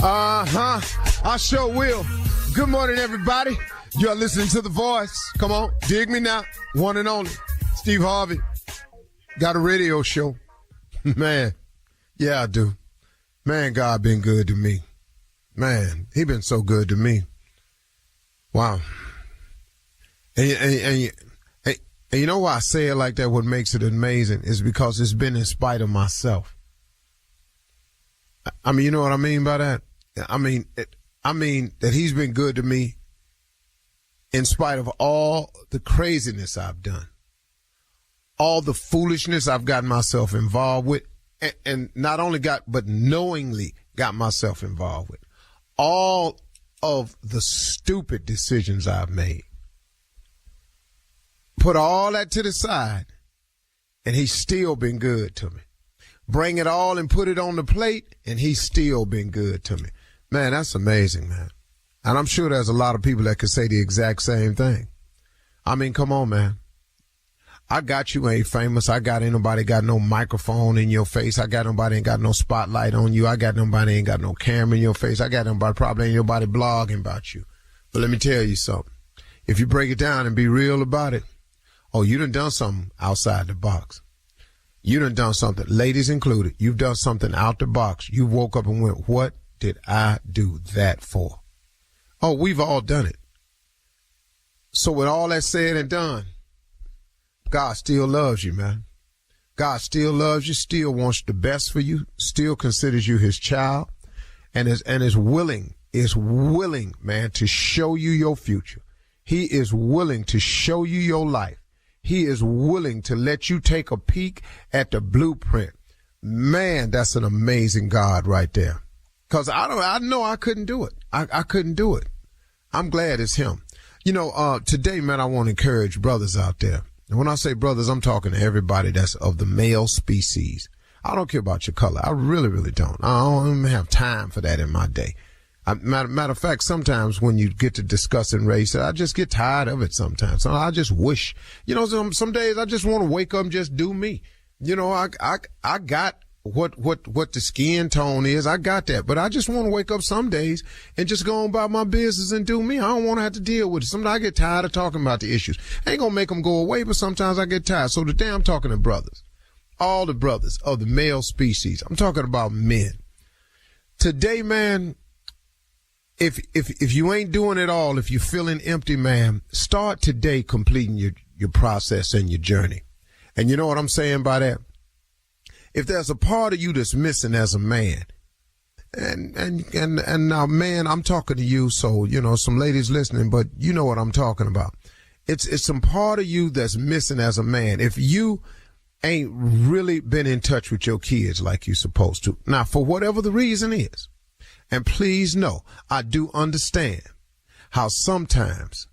I sure will. Good morning, everybody. You're listening to The Voice. Come on, dig me now. One and only, Steve Harvey. Got a radio show. Man, yeah, I do. Man, God been good to me. Man, he been so good to me. Wow. And you know why I say it like that? What makes it amazing is because it's been in spite of myself. I mean, you know what I mean by that? I mean that he's been good to me in spite of all the craziness I've done, all the foolishness I've gotten myself involved with, and not only but knowingly got myself involved with, all of the stupid decisions I've made. Put all that to the side, and he's still been good to me. Bring it all and put it on the plate, and he's still been good to me. Man, that's amazing, man. And I'm sure there's a lot of people that could say the exact same thing. I mean, come on, man. I got you ain't famous. Ain't nobody got no microphone in your face. Nobody ain't got no spotlight on you. Nobody ain't got no camera in your face. Probably ain't nobody blogging about you. But let me tell you something. If you break it down and be real about it, oh, you done something outside the box. You done something, ladies included. You've done something out the box. You woke up and went, what did I do that for? Oh, we've all done it. So with all that said and done, God still loves you, man. God still loves you, still wants the best for you, still considers you his child, and is willing, man, to show you your future. He is willing to show you your life. He is willing to let you take a peek at the blueprint. Man, that's an amazing God right there. Cause I know I couldn't do it. I couldn't do it. I'm glad it's him. You know, today, man, I want to encourage brothers out there. And when I say brothers, I'm talking to everybody that's of the male species. I don't care about your color. I really, really don't. I don't even have time for that in my day. Matter of fact, sometimes when you get to discussing race, I just get tired of it sometimes. So I just wish, you know, some days I just want to wake up and just do me. You know, I got what the skin tone is. I got that. But I just want to wake up some days and just go on about my business and do me. I don't want to have to deal with it. Sometimes I get tired of talking about the issues. I ain't going to make them go away, but sometimes I get tired. So today I'm talking to brothers, all the brothers of the male species. I'm talking about men. Today, man, if you ain't doing it all, if you're feeling empty, man, start today completing your process and your journey. And you know what I'm saying by that? If there's a part of you that's missing as a man, and now, man, I'm talking to you, so, you know, some ladies listening, but you know what I'm talking about. It's some part of you that's missing as a man. If you ain't really been in touch with your kids like you're supposed to, now, for whatever the reason is, and please know, I do understand how sometimes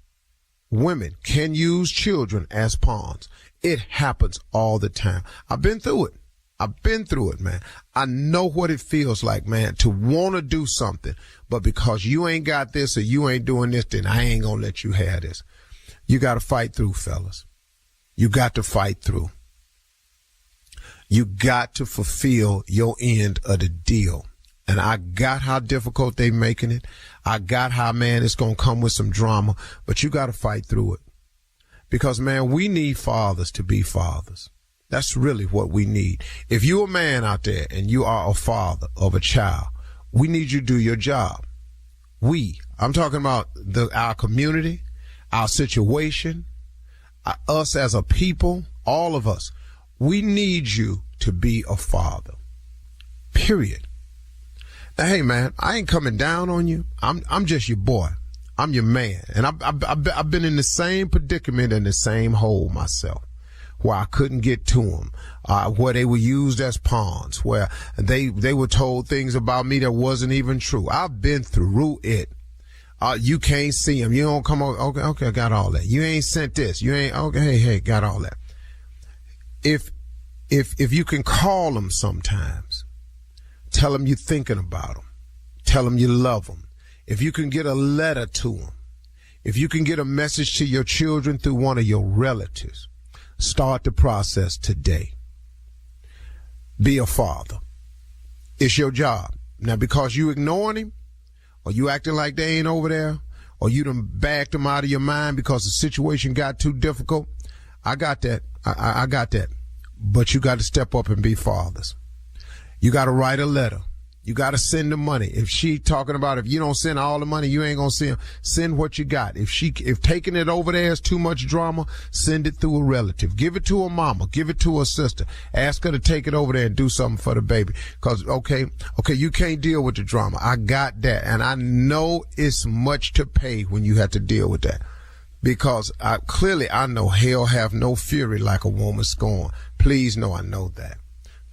women can use children as pawns. It happens all the time. I've been through it, man. I know what it feels like, man, to want to do something, but because you ain't got this or you ain't doing this, then I ain't going to let you have this. You got to fight through, fellas. You got to fight through. You got to fulfill your end of the deal. And I got how difficult they making it. I got how, man, it's going to come with some drama, but you got to fight through it. Because, man, we need fathers to be fathers. That's really what we need. If you're a man out there and you are a father of a child, we need you to do your job. I'm talking about our community, our situation, us as a people, all of us. We need you to be a father. Period. Now, hey, man, I ain't coming down on you. I'm just your boy. I'm your man. And I've been in the same predicament and the same hole myself, where I couldn't get to them, where they were used as pawns, where they were told things about me that wasn't even true. I've been through it. You can't see them. You don't come over. Okay, I got all that. You ain't sent this. You ain't, okay, hey, got all that. If you can call them sometimes, tell them you're thinking about them. Tell them you love them. If you can get a letter to them, if you can get a message to your children through one of your relatives, start the process today. Be a father. It's your job. Now, because you ignoring him, or you acting like they ain't over there, or you done backed them out of your mind because the situation got too difficult, I got that. I got that. But you got to step up and be fathers. You got to write a letter. You got to send the money. If she talking about if you don't send all the money, you ain't going to send. Send what you got. If taking it over there is too much drama, send it through a relative. Give it to a mama. Give it to a sister. Ask her to take it over there and do something for the baby. Cause, okay, you can't deal with the drama. I got that. And I know it's much to pay when you have to deal with that. Because I know hell have no fury like a woman scorned. Please know I know that.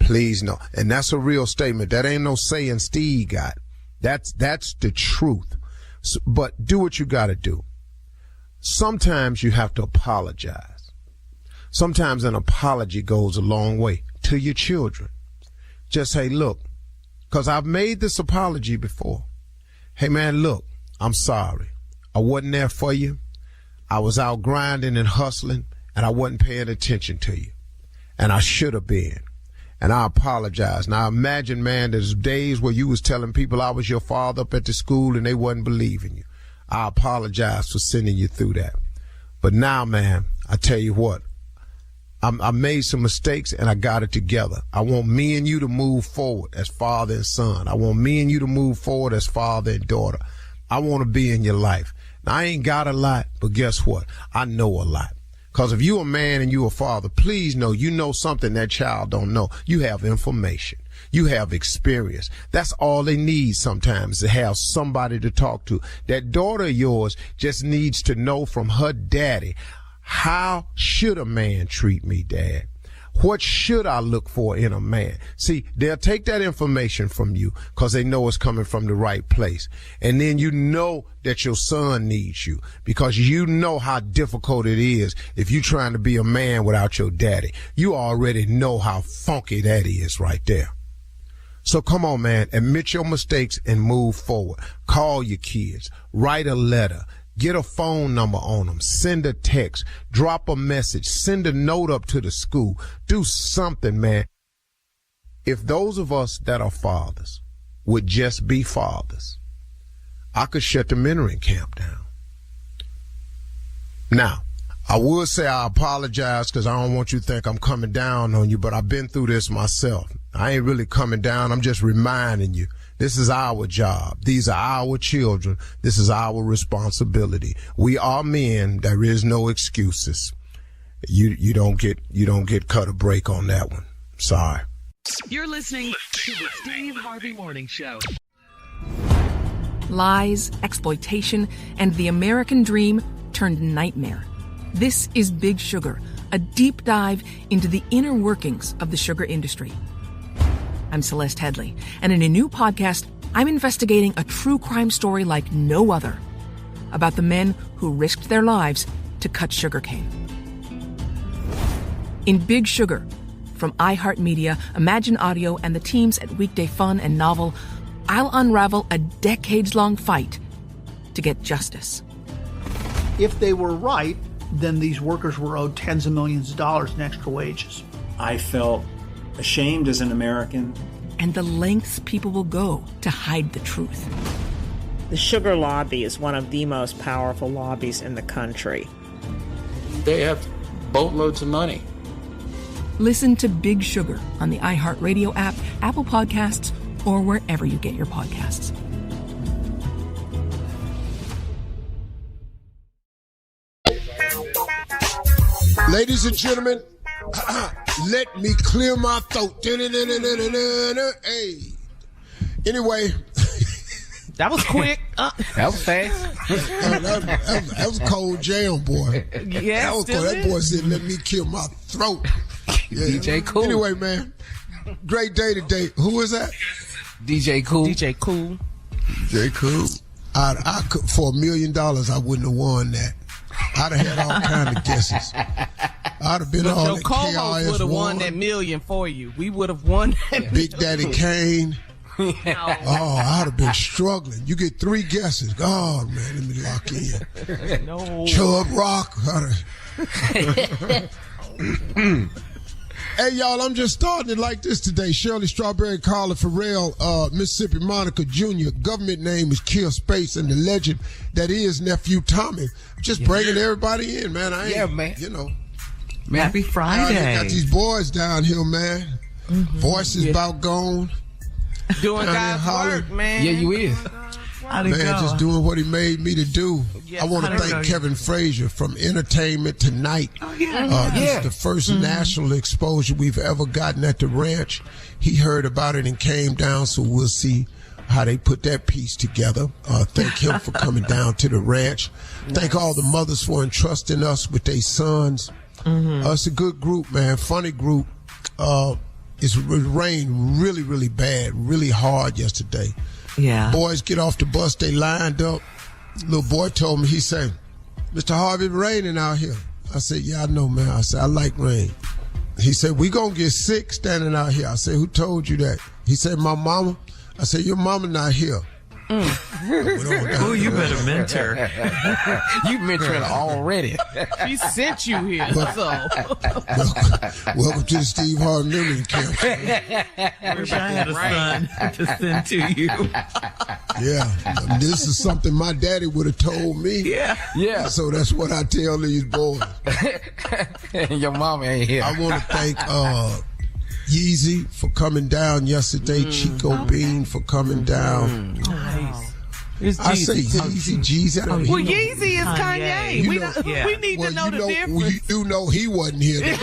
Please know. And that's a real statement. That ain't no saying Steve got. That's the truth. So, but do what you got to do. Sometimes you have to apologize. Sometimes an apology goes a long way to your children. Just say, look, because I've made this apology before. Hey, man, look, I'm sorry. I wasn't there for you. I was out grinding and hustling, and I wasn't paying attention to you. And I should have been. And I apologize. Now, imagine, man, there's days where you was telling people I was your father up at the school and they wasn't believing you. I apologize for sending you through that. But now, man, I tell you what, I made some mistakes and I got it together. I want me and you to move forward as father and son. I want me and you to move forward as father and daughter. I want to be in your life. Now, I ain't got a lot, but guess what? I know a lot. Because if you a man and you a father, please know you know something that child don't know. You have information. You have experience. That's all they need sometimes, to have somebody to talk to. That daughter of yours just needs to know from her daddy, how should a man treat me, Dad? What should I look for in a man? See, they'll take that information from you because they know it's coming from the right place. And then you know that your son needs you because you know how difficult it is if you're trying to be a man without your daddy. You already know how funky that is right there. So come on, man, admit your mistakes and move forward. Call your kids, write a letter. Get a phone number on them. Send a text. Drop a message. Send a note up to the school. Do something, man. If those of us that are fathers would just be fathers, I could shut the mentoring camp down. Now, I would say I apologize because I don't want you to think I'm coming down on you, but I've been through this myself. I ain't really coming down. I'm just reminding you. This is our job. These are our children. This is our responsibility. We are men. There is no excuses. You don't get cut a break on that one. Sorry. You're listening to the Steve Harvey Morning Show. Lies, exploitation, and the American dream turned nightmare. This is Big Sugar, a deep dive into the inner workings of the sugar industry. I'm Celeste Headley, and in a new podcast, I'm investigating a true crime story like no other about the men who risked their lives to cut sugarcane. In Big Sugar, from iHeartMedia, Imagine Audio, and the teams at Weekday Fun and Novel, I'll unravel a decades-long fight to get justice. If they were right, then these workers were owed tens of millions of dollars in extra wages. I felt ashamed as an American. And the lengths people will go to hide the truth. The sugar lobby is one of the most powerful lobbies in the country. They have boatloads of money. Listen to Big Sugar on the iHeartRadio app, Apple Podcasts, or wherever you get your podcasts. Ladies and gentlemen, let me clear my throat. Hey. Anyway. That was quick. That was fast. that was cold jam, boy. Yeah, that was cold. That boy said, let me kill my throat. Yeah. DJ Cool. Anyway, man, great day today. Who is that? DJ Cool. DJ Cool. DJ Cool. I could, for $1 million, I wouldn't have won that. I'd have had all kind of guesses. I'd have been all your that co-host would have won that million for you. We would have won that Big Daddy Kane. Oh, I'd have been struggling. You get 3 guesses. God, man, let me lock in. No. Chub Rock. Hey, y'all, I'm just starting it like this today. Shirley Strawberry, Carla Farrell, Mississippi Monica Jr., government name is Kill Space, and the legend that is Nephew Tommy. Just bringing everybody in, man. Man. You know. Man. Happy Friday. I got these boys down here, man. Voices about gone. Doing God's work, man. Yeah, you is. Man, just doing what he made me to do. Yes, I want to thank Kevin Frazier from Entertainment Tonight. Oh, yeah. This is the first national exposure we've ever gotten at the ranch. He heard about it and came down, so we'll see how they put that piece together. Thank him for coming down to the ranch. Thank all the mothers for entrusting us with their sons. It's a good group, man. Funny group. It rained really, really bad, really hard yesterday. Yeah. Boys get off the bus, they lined up. Little boy told me, he said, Mr. Harvey, it's raining out here. I said, yeah, I know, man. I said, I like rain. He said, we gonna get sick standing out here. I said, who told you that? He said, my mama. I said, your mama not here. Oh, you better mentor. You mentoring already. She sent you here. Welcome to the Steve Harvey Memory Camp. Wish I had a son to send to you. Yeah, this is something my daddy would have told me. Yeah. So that's what I tell these boys. Your mama ain't here. I want to thank Yeezy for coming down yesterday. Chico Bean for coming down. Nice. I say Yeezy, Jeezy. Well, Yeezy is Kanye. We need to know the difference. You do know he wasn't here.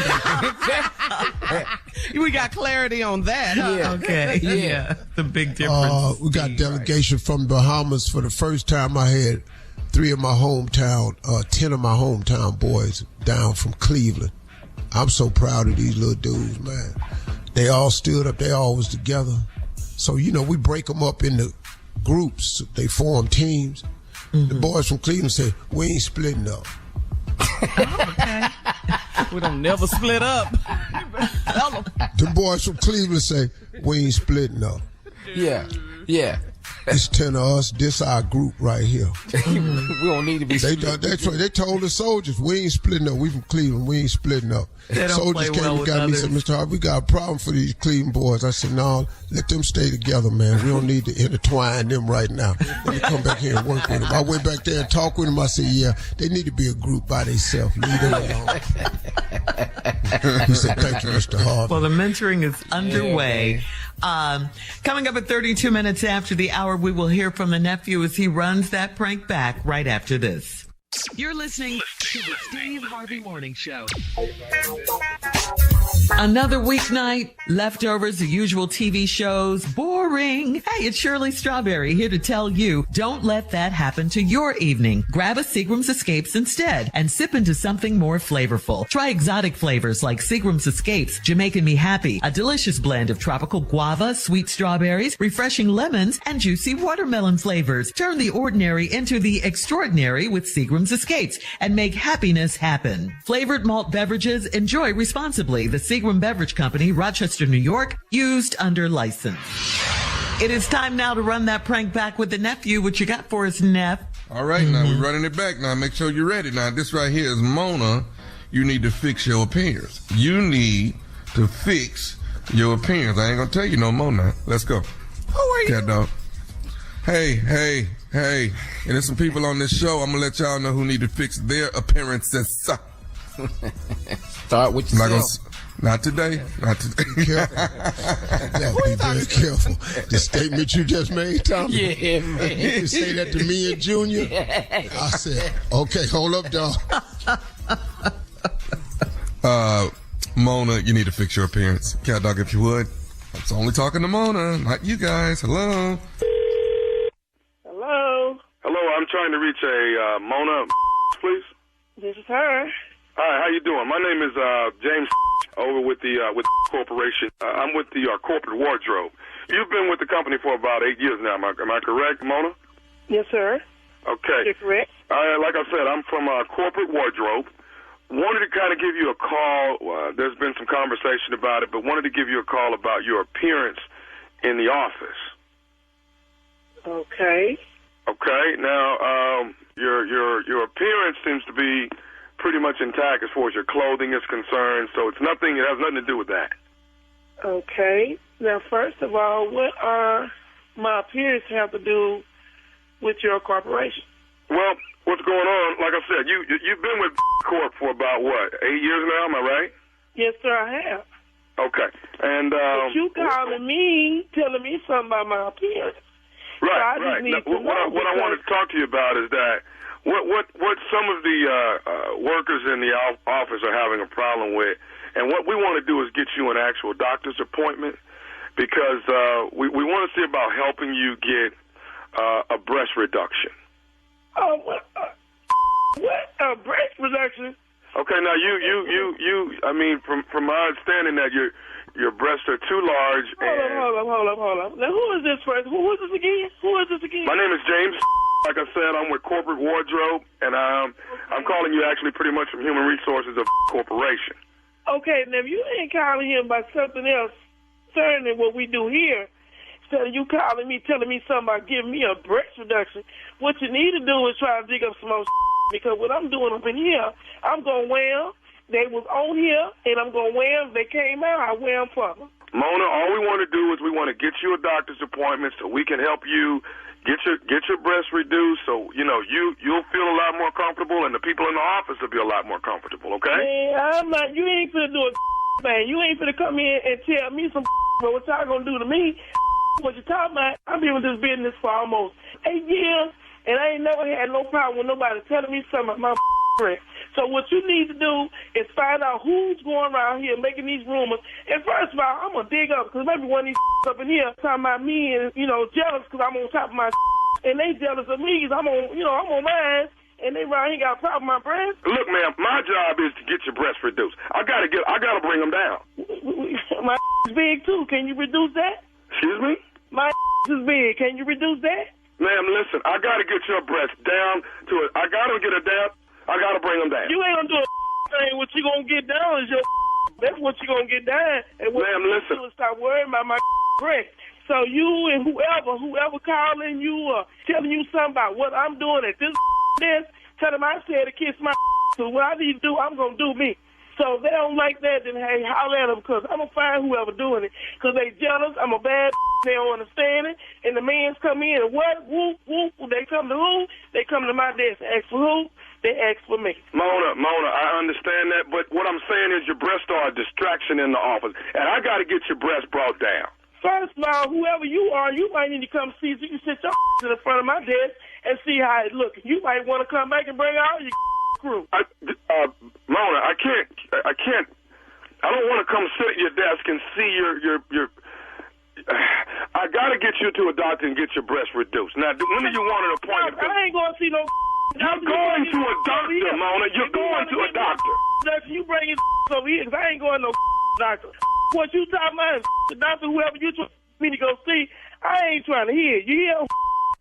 We got clarity on that. Huh? Yeah. Okay. Yeah. The big difference. We got delegation from Bahamas. For the first time, I had 10 of my hometown boys down from Cleveland. I'm so proud of these little dudes, man. They all stood up. They all was together. So, we break them up into groups. They form teams. The boys from Cleveland say, we ain't splitting up. Okay. We don't never split up. The boys from Cleveland say, we ain't splitting up. Yeah. It's 10 of us. This our group right here. We don't need to be They told the soldiers, we ain't splitting up. We from Cleveland. We ain't splitting up. Soldiers came and got me and said, Mr. Harvey, we got a problem for these Cleveland boys. I said, no, let them stay together, man. We don't need to intertwine them right now. Let me come back here and work with them. I went back there and talked with them. I said, yeah, they need to be a group by themselves. Leave them alone. He said, thank you, Mr. Harvey. Well, the mentoring is underway. Coming up at 32 minutes after the hour, we will hear from the nephew as he runs that prank back right after this. You're listening to the Steve Harvey Morning Show. Another weeknight, leftovers, the usual TV shows, boring. Hey, it's Shirley Strawberry here to tell you, don't let that happen to your evening. Grab a Seagram's Escapes instead and sip into something more flavorful. Try exotic flavors like Seagram's Escapes, Jamaican Me Happy, a delicious blend of tropical guava, sweet strawberries, refreshing lemons, and juicy watermelon flavors. Turn the ordinary into the extraordinary with Seagram's Escapes and make happiness happen. Flavored malt beverages, enjoy responsibly. The Seagram Beverage Company, Rochester, New York, used under license. It is time now to run that prank back with the nephew. What you got for us, Neff? All right, now we're running it back. Now make sure you're ready. Now this right here is Mona. You need to fix your appearance. You need to fix your appearance. I ain't gonna tell you no more now. Let's go. Who are you? Cat dog. Hey. And there's some people on this show. I'm gonna let y'all know who need to fix their appearances. Start with yourself. Not today. Be very careful. The statement you just made, Tommy. Yeah, man. You say that to me and Junior. I said, okay, hold up, dog. Mona, you need to fix your appearance. Cat dog, if you would. I'm only talking to Mona, not you guys. Hello. Hello, I'm trying to reach a Mona, please. This is her. Hi, how you doing? My name is James over with the corporation. I'm with the corporate wardrobe. You've been with the company for about 8 years now. Am I correct, Mona? Yes, sir. Okay. You're correct. Like I said, I'm from corporate wardrobe. Wanted to kind of give you a call. There's been some conversation about it, but wanted to give you a call about your appearance in the office. Okay. Okay. Now, your appearance seems to be pretty much intact as far as your clothing is concerned. So it has nothing to do with that. Okay. Now, first of all, what are my appearance have to do with your corporation? Well, what's going on? Like I said, you've been with Corp for about, what, 8 years now, am I right? Yes, sir, I have. Okay. And but you calling me, telling me something about my appearance. Right, so right. Now, what I wanted to talk to you about is that what some of the workers in the office are having a problem with, and what we want to do is get you an actual doctor's appointment, because we want to see about helping you get a breast reduction. Oh, what? A breast reduction? Okay, now you. I mean, from my understanding, that your breasts are too large. Hold up. Now, who is this first? Who is this again? My name is James. Like I said, I'm with Corporate Wardrobe, and I'm calling you actually pretty much from Human Resources of Corporation. Okay, now if you ain't calling him about something else concerning what we do here, instead of you calling me, telling me something about giving me a breast reduction, what you need to do is try to dig up some more because what I'm doing up in here, I'm going to wear them. They was on here, and I'm going to wear them. They came out, I wear them for them. Mona, all we want to do is we want to get you a doctor's appointment so we can help you get your breasts reduced, so you'll feel a lot more comfortable, and the people in the office will be a lot more comfortable. Okay? Man, I'm not. You ain't finna do a thing. You ain't finna come in and tell me some. But what y'all gonna do to me? What you talking about? I've been with this business for almost 8 years, and I ain't never had no problem with nobody telling me something about my friend. So what you need to do is find out who's going around here making these rumors. And first of all, I'm going to dig up, because maybe one of these up in here talking about me and, jealous because I'm on top of my and they jealous of me because I'm on mine, and they around here got a problem with my breast. Look, ma'am, my job is to get your breasts reduced. I got to bring them down. My is big, too. Can you reduce that? Excuse me? My is big. Can you reduce that? Ma'am, listen, I got to get your breasts down to it. I got to get it down. I got to bring them down. You ain't going to do a thing. What you going to get down is your that's what you going to get down. And what ma'am, listen. You do is stop worrying about my breast. So you and whoever calling you or telling you something about what I'm doing at this, tell them I said to kiss my so what I need to do, I'm going to do me. So if they don't like that, then hey, holler at them, because I'm going to find whoever doing it. Because they jealous, I'm a bad they don't understand it. And the mans come in and what? Whoop, whoop. They come to who? They come to my desk. Ask for who? They ask for me. Mona, I understand that, but what I'm saying is your breasts are a distraction in the office, and I got to get your breasts brought down. First of all, whoever you are, you might need to come see so you can sit your in the front of my desk and see how it looks. You might want to come back and bring out your crew. Mona, I can't. I don't want to come sit at your desk and see your I got to get you to a doctor and get your breasts reduced. Now, when do you want an appointment? I ain't going to see no. You're going to a doctor, Mona. You're going to a doctor. You bring your over here, because I ain't going to no doctor. What you talking about is the doctor, whoever you trying me to go see, I ain't trying to hear. You hear?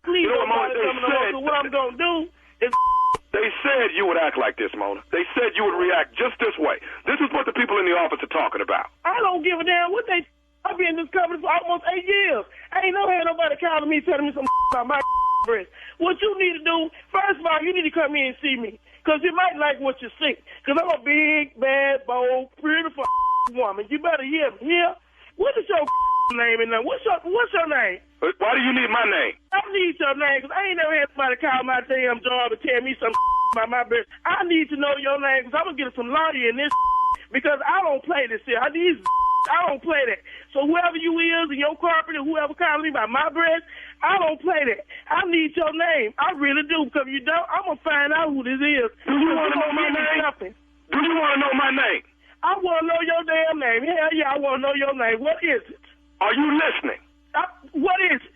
Please don't bother coming over. So what I'm going to do is... They said you would act like this, Mona. They said you would react just this way. This is what the people in the office are talking about. I don't give a damn what they... I've been in this company for almost 8 years. I ain't never had nobody calling me telling me some about my breast. What you need to do, first of all, you need to come in and see me, because you might like what you see. Because I'm a big, bad, bold, beautiful woman. You better hear me. Here, what is your name in there? What's your name? Why do you need my name? I need your name, because I ain't never had somebody call my damn job and tell me some about my breast. I need to know your name, because I'm going to get some lawyer in this, because I don't play this here. I don't play that. So whoever you is in your corporate or whoever calling me about my breast, I don't play that. I need your name. I really do, because if you don't, I'm going to find out who this is. Do you want to know my name? Do you want to know my name? I want to know your damn name. Hell yeah, I want to know your name. What is it? Are you listening? What is it?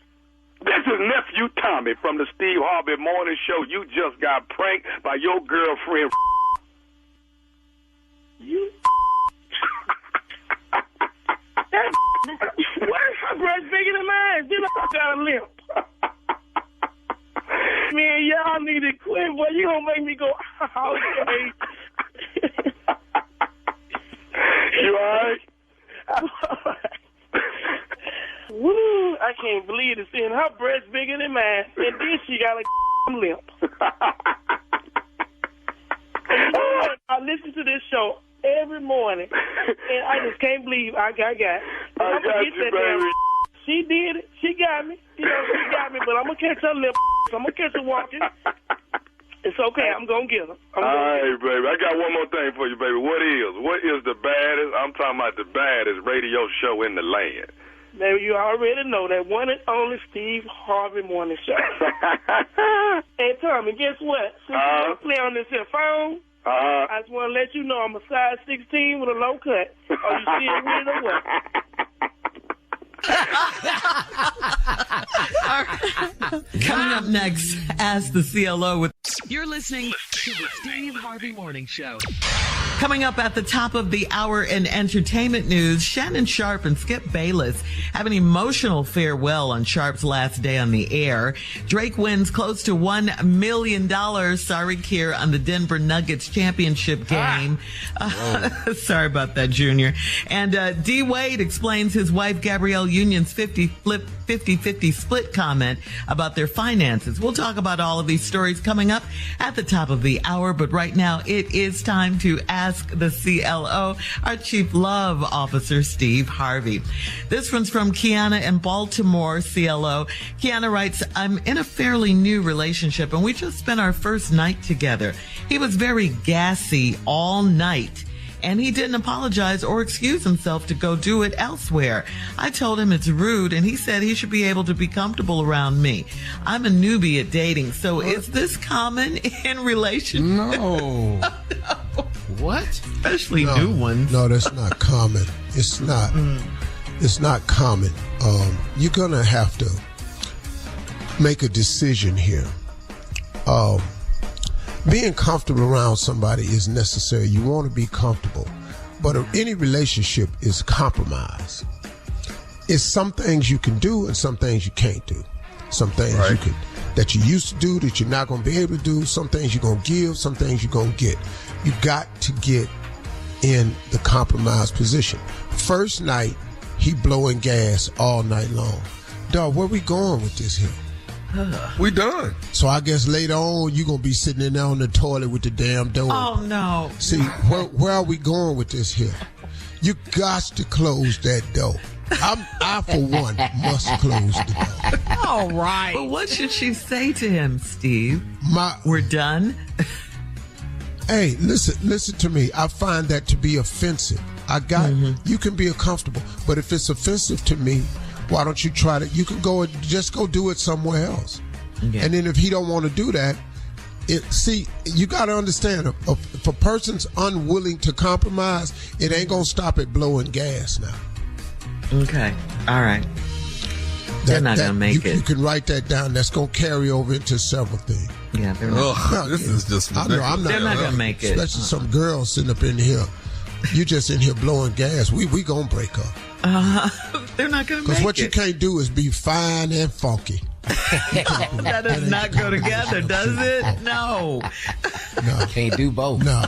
This is Nephew Tommy from the Steve Harvey Morning Show. You just got pranked by your girlfriend. You... Where's her breast bigger than mine? Get up, got a limp. Man, y'all need to quit, boy. You gonna make me go, okay. You alright? I'm alright. Woo, I can't believe it. Seeing her breast bigger than mine, and then she got a limp. I listen to this show every morning, and I just can't believe I got. I got you, baby. She did it. She got me. She got me, but I'm going to catch her little I'm going to catch her walking. It's okay. I'm going to get her. All right, baby. I got one more thing for you, baby. What is the baddest, I'm talking about the baddest radio show in the land? Baby, you already know that one and only Steve Harvey morning show. Hey, Tommy, guess what? Since you want to play on this here phone, I just want to let you know I'm a size 16 with a low cut. Are you still with it or what? Coming up next, Ask the CLO with... You're listening to the Steve Harvey Morning Show. Coming up at the top of the hour in entertainment news, Shannon Sharpe and Skip Bayless have an emotional farewell on Sharpe's last day on the air. Drake wins close to $1 million, sorry, Kier, on the Denver Nuggets championship game. Sorry about that, Junior. And D. Wade explains his wife Gabrielle Union's 50-50 split comment about their finances. We'll talk about all of these stories coming up at the top of the hour, but right now it is time to ask the CLO, our Chief Love Officer, Steve Harvey. This one's from Kiana in Baltimore, CLO. Kiana writes, I'm in a fairly new relationship and we just spent our first night together. He was very gassy all night, and he didn't apologize or excuse himself to go do it elsewhere. I told him it's rude, and he said he should be able to be comfortable around me. I'm a newbie at dating, so is this common in relationships? No. No. What? Especially new ones. No, that's not common. It's not. It's not common. You're going to have to make a decision here. Being comfortable around somebody is necessary. You want to be comfortable. But any relationship is compromise. It's some things you can do and some things you can't do. Some things you can, that you used to do that you're not going to be able to do. Some things you're going to give, some things you're going to get. You got to get in the compromise position. First night, he blowing gas all night long. Dog, where we going with this here? We done. So I guess later on, you're going to be sitting in there on the toilet with the damn door. Oh, no. See, where are we going with this here? You got to close that door. I, for one, must close the door. All right. But what should she say to him, Steve? We're done? Hey, listen to me. I find that to be offensive. You can be uncomfortable, but if it's offensive to me, why don't you try to, you can just go do it somewhere else. Yeah. And then if he don't want to do that, you got to understand, if a person's unwilling to compromise, it ain't going to stop at blowing gas now. Okay. All right. They're not going to make it. You can write that down. That's going to carry over into several things. Yeah, they're not. This is just ridiculous. They're not going to make it. Especially some girls sitting up in here. You just in here blowing gas. We going to break up. They're not going to make it. Because what you can't do is be fine and funky. That does not go together, does it? No. Can't do both. No.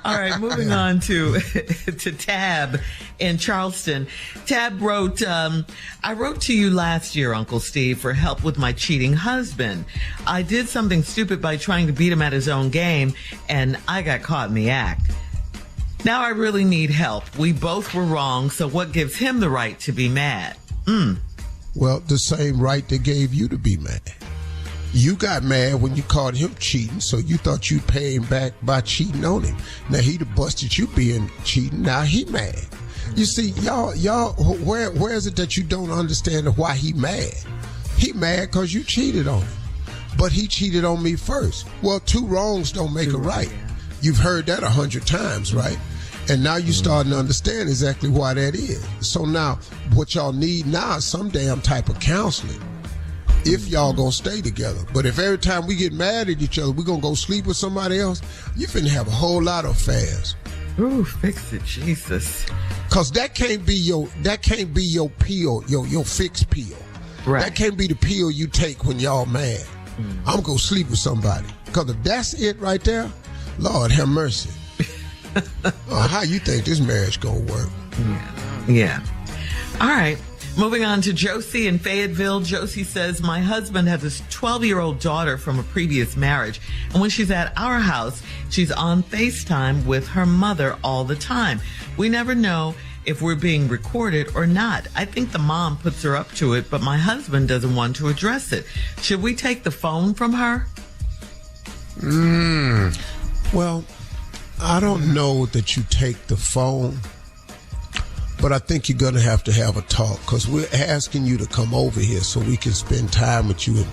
All right, moving on to Tab in Charleston. Tab wrote, I wrote to you last year, Uncle Steve, for help with my cheating husband. I did something stupid by trying to beat him at his own game, and I got caught in the act. Now I really need help. We both were wrong, so what gives him the right to be mad? Well, the same right they gave you to be mad. You got mad when you caught him cheating, so you thought you'd pay him back by cheating on him. Now he done busted you being cheating. Now he mad. You see, y'all, where is it that you don't understand why he mad? He mad because you cheated on him. But he cheated on me first. Well, two wrongs don't make a right. You've heard that 100 times, right? And now you're starting to understand exactly why that is. So now, what y'all need now is some damn type of counseling if y'all gonna stay together. But if every time we get mad at each other, we're gonna go sleep with somebody else, you finna have a whole lot of affairs. Ooh, fix it, Jesus. Cause that can't be your pill, your fixed pill. Right. That can't be the pill you take when y'all mad. I'm gonna sleep with somebody. Cause if that's it right there, Lord have mercy. How you think this marriage gonna work? Yeah. All right. Moving on to Josie in Fayetteville. Josie says, my husband has a 12-year-old daughter from a previous marriage. And when she's at our house, she's on FaceTime with her mother all the time. We never know if we're being recorded or not. I think the mom puts her up to it, but my husband doesn't want to address it. Should we take the phone from her? Well, I don't know that you take the phone, but I think you're going to have a talk, because we're asking you to come over here so we can spend time with you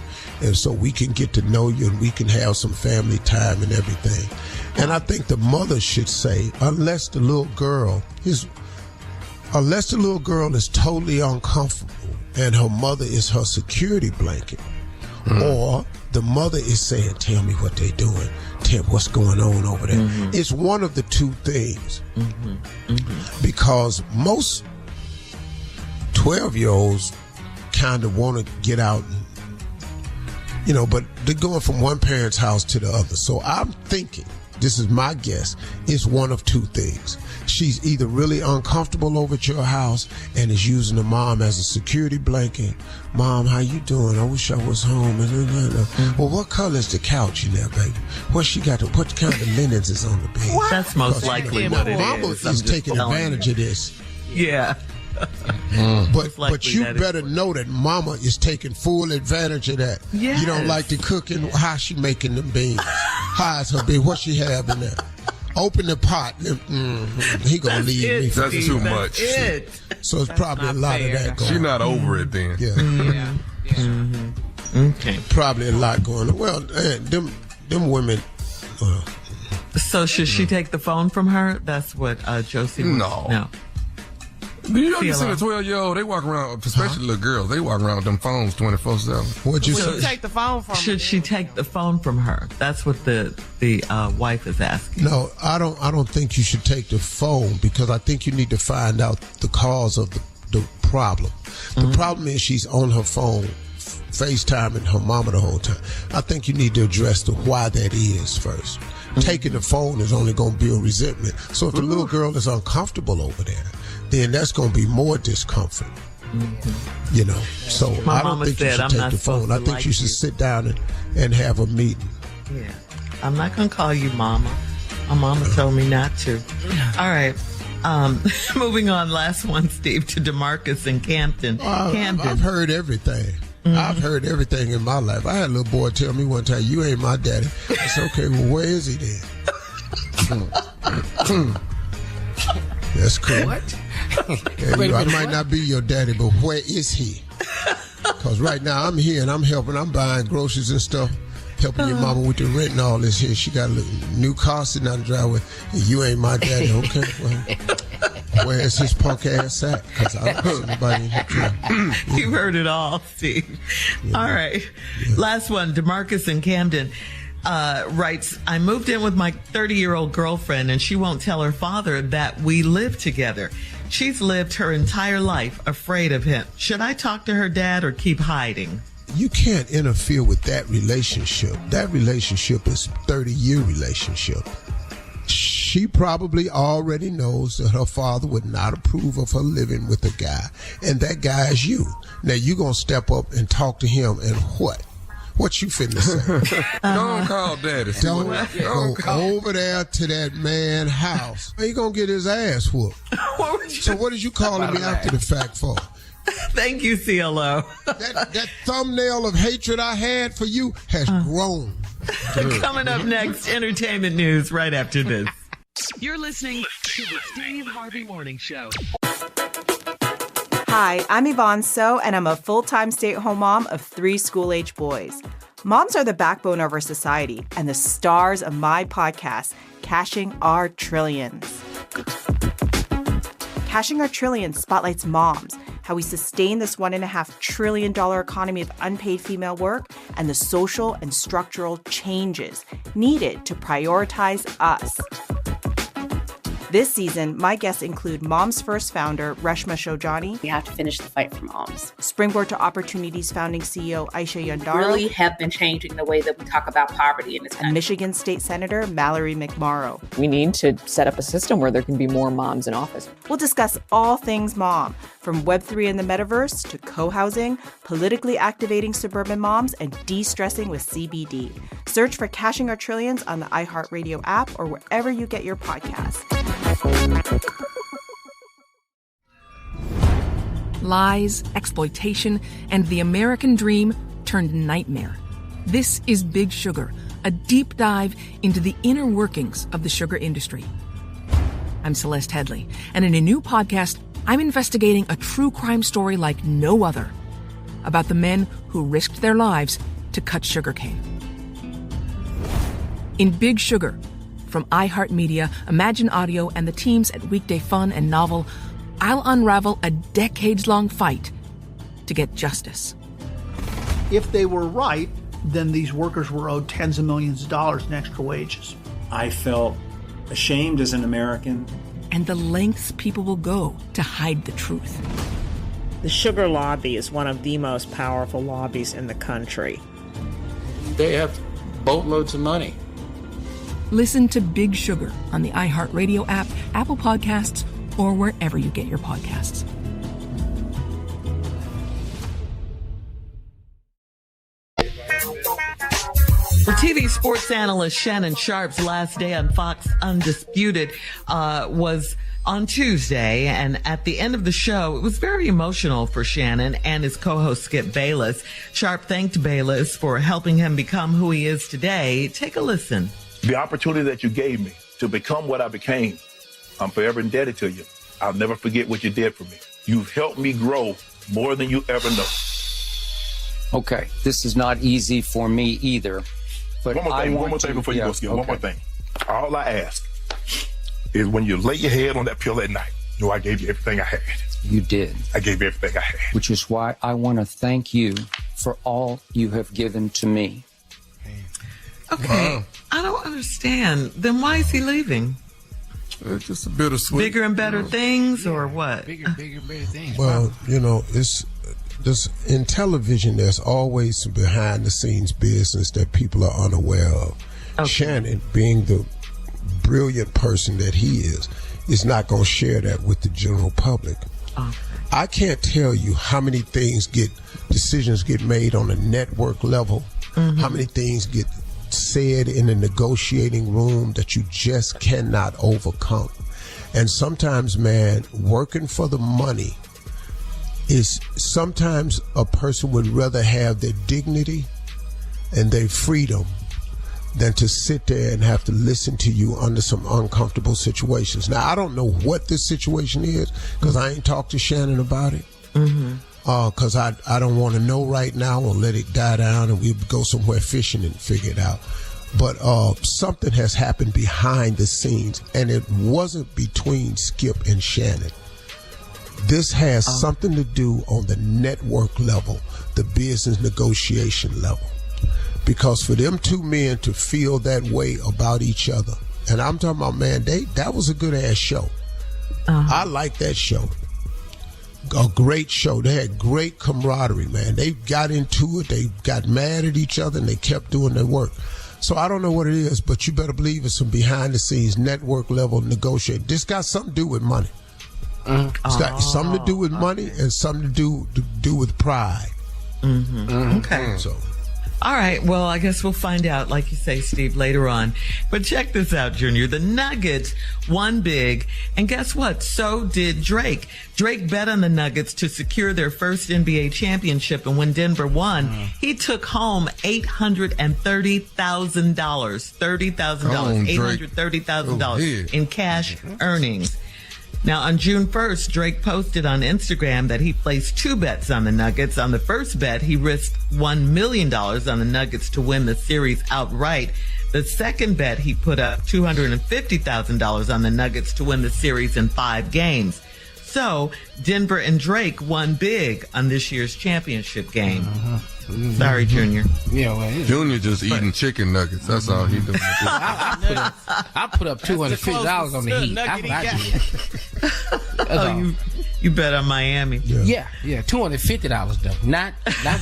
and so we can get to know you and we can have some family time and everything. And I think the mother should say, unless the little girl is totally uncomfortable and her mother is her security blanket, or the mother is saying, tell me what they're doing, tell me what's going on over there. It's one of the two things. Because most 12-year-olds kind of want to get out, but they're going from one parent's house to the other. So I'm thinking, this is my guess, it's one of two things. She's either really uncomfortable over at your house and is using the mom as a security blanket. Mom, how you doing? I wish I was home. Well, what color is the couch in there, baby? What kind of linens is on the bed? That's most likely what it Mama is taking advantage of this. Yeah. But you better know that mama is taking full advantage of that. Yes. You don't like the cooking? How she making them beans? How's her beans? What she have in there? Open the pot. He gonna leave me. That's too much. So it's probably a lot of that going on. She's not over it then. Okay. Probably a lot going on. Well, them women. So should she take the phone from her? That's what Josie wants. No. You ever seen a 12-year-old? They walk around, especially little girls. They walk around with them phones 24/7. What'd you say? Take the phone from her. Should she take the phone from her? That's what the wife is asking. No, I don't think you should take the phone, because I think you need to find out the cause of the problem. The problem is she's on her phone, FaceTiming her mama the whole time. I think you need to address the why that is first. Taking the phone is only going to build resentment. So if the little girl is uncomfortable over there, then that's going to be more discomfort. So I don't think you should take the phone. I think you should sit down and have a meeting. Yeah. I'm not going to call you mama. My mama told me not to. All right. Moving on, last one, Steve, to DeMarcus in Camden. I've heard everything. I've heard everything in my life. I had a little boy tell me one time, you ain't my daddy. I said, okay, well, where is he then? That's cool. What? I might not be your daddy, but where is he? Because right now I'm here and I'm helping. I'm buying groceries and stuff, helping your mama with the rent and all this here. She got a new car sitting out the driveway. You ain't my daddy, okay? Well, where is his punk ass at? Because I don't see anybody in here. You've heard it all, Steve. Yeah. All right. Yeah. Last one, DeMarcus in Camden. Writes, I moved in with my 30-year-old girlfriend and she won't tell her father that we live together. She's lived her entire life afraid of him. Should I talk to her dad or keep hiding? You can't interfere with that relationship. That relationship is a 30-year relationship. She probably already knows that her father would not approve of her living with a guy, and that guy is you. Now you're going to step up and talk to him, and what? What you finna say? Don't call daddy. Don't go over there to that man's house. He gonna get his ass whooped. So what did you calling me after the fact for? Thank you, CLO. That thumbnail of hatred I had for you has grown. Coming up next, entertainment news right after this. You're listening to the Steve Harvey Morning Show. Hi, I'm Yvonne So, and I'm a full-time stay-at-home mom of 3 school-age boys. Moms are the backbone of our society and the stars of my podcast, Cashing Our Trillions. Cashing Our Trillions spotlights moms, how we sustain this $1.5 trillion economy of unpaid female work, and the social and structural changes needed to prioritize us. This season, my guests include Moms First founder Reshma Shojani. We have to finish the fight for moms. Springboard to Opportunities founding CEO Aisha Yandaro. Really have been changing the way that we talk about poverty in this country. And Michigan State Senator Mallory McMorrow. We need to set up a system where there can be more moms in office. We'll discuss all things mom, from Web3 and the metaverse to co-housing, politically activating suburban moms, and de-stressing with CBD. Search for Cashing Our Trillions on the iHeartRadio app or wherever you get your podcasts. Lies, exploitation, and the American dream turned nightmare. This is Big Sugar, a deep dive into the inner workings of the sugar industry. I'm Celeste Headley, and in a new podcast, I'm investigating a true crime story like no other about the men who risked their lives to cut sugarcane. In Big Sugar, from iHeartMedia, Imagine Audio, and the teams at Weekday Fun and Novel, I'll unravel a decades-long fight to get justice. If they were right, then these workers were owed tens of millions of dollars in extra wages. I felt ashamed as an American. And the lengths people will go to hide the truth. The sugar lobby is one of the most powerful lobbies in the country. They have boatloads of money. Listen to Big Sugar on the iHeartRadio app, Apple Podcasts, or wherever you get your podcasts. Well, TV sports analyst Shannon Sharp's last day on Fox Undisputed was on Tuesday, and at the end of the show, it was very emotional for Shannon and his co-host Skip Bayless. Sharp thanked Bayless for helping him become who he is today. Take a listen. The opportunity that you gave me to become what I became, I'm forever indebted to you. I'll never forget what you did for me. You've helped me grow more than you ever know. Okay, this is not easy for me either. But one more thing before you go, Skip. Okay. One more thing. All I ask is when you lay your head on that pillow at night, you know I gave you everything I had. You did. I gave you everything I had. Which is why I want to thank you for all you have given to me. Okay, I don't understand. Then why is he leaving? It's just a bittersweet. Bigger and better things, or what? Bigger and better things. Well, you know, it's just in television. There's always some behind the scenes business that people are unaware of. Okay. Shannon, being the brilliant person that he is not going to share that with the general public. Okay. I can't tell you how many decisions get made on a network level. Mm-hmm. How many things get said in a negotiating room that you just cannot overcome. And sometimes, man, working for the money is sometimes a person would rather have their dignity and their freedom than to sit there and have to listen to you under some uncomfortable situations. Now, I don't know what this situation is because I ain't talked to Shannon about it. Mm-hmm. Because I don't want to know right now. Or let it die down and we'll go somewhere fishing and figure it out. But something has happened behind the scenes, and it wasn't between Skip and Shannon. This has something to do on the network level, the business negotiation level. Because for them two men to feel that way about each other, and I'm talking about, man, that was a good-ass show. I like that show. A great show. They had great camaraderie, man. They got into it. They got mad at each other, and they kept doing their work. So I don't know what it is, but you better believe it's some behind-the-scenes, network-level negotiating. This got something to do with money. It's got something to do with money and something to do with pride. Mm-hmm. Okay. So. All right, well, I guess we'll find out, like you say, Steve, later on. But check this out, Junior. The Nuggets won big, and guess what? So did Drake. Drake bet on the Nuggets to secure their first NBA championship, and when Denver won, he took home $830,000. $830,000 in cash earnings. Now, on June 1st, Drake posted on Instagram that he placed 2 bets on the Nuggets. On the first bet, he risked $1 million on the Nuggets to win the series outright. The second bet, he put up $250,000 on the Nuggets to win the series in 5 games. So Denver and Drake won big on this year's championship game. Sorry, Junior. Yeah, well, Junior just eating chicken nuggets. That's all he doing. I put up $250 on the Heat. That's what I did. You bet on Miami. Yeah, $250 though. Not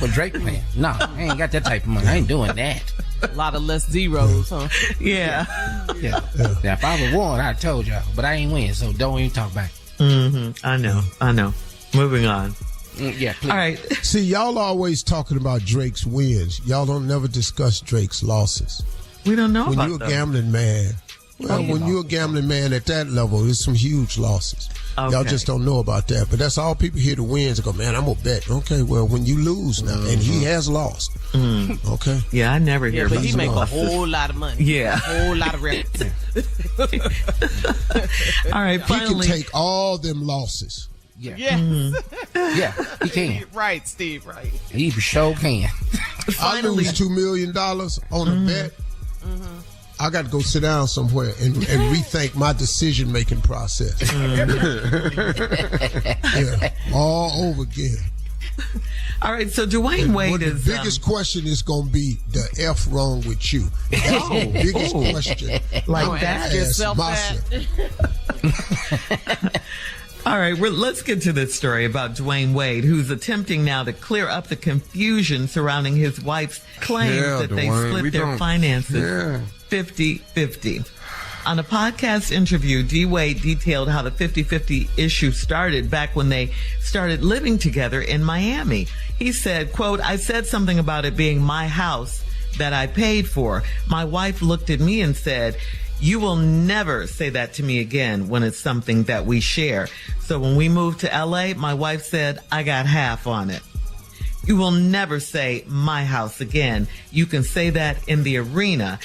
with Drake playing. No, I ain't got that type of money. I ain't doing that. A lot of less zeros, huh? Yeah. If I would won, I told y'all, but I ain't win, so don't even talk back. I know. Moving on. Yeah, please. All right. See, y'all always talking about Drake's wins. Y'all don't never discuss Drake's losses. We don't know when about you're them. a gambling man. Well, when you're a gambling man at that level, there's some huge losses. Okay. Y'all just don't know about that. But that's all people hear the wins and go, man, I'm going to bet. Okay, well, when you lose now, and he has lost. Okay? Yeah, I never hear but about he make a losses. whole lot of money. Yeah. A whole lot of records. All right, finally. He can take all them losses. Yeah. Yes. Yeah, he can. Right, Steve, right. He sure can. I lose $2 million on a bet. I got to go sit down somewhere and rethink my decision-making process. Yeah, all over again. All right, so Dwyane Wade is... The biggest question is going to be the F wrong with you. That's the biggest question. Like that? Ask yourself myself. that. All right, let's get to this story about Dwyane Wade, who's attempting now to clear up the confusion surrounding his wife's claims that they split their finances 50-50. On a podcast interview, D. Wade detailed how the 50-50 issue started back when they started living together in Miami. He said, quote, I said something about it being my house that I paid for. My wife looked at me and said, you will never say that to me again when it's something that we share. So when we moved to LA, my wife said, I got half on it. You will never say my house again. You can say that in the arena.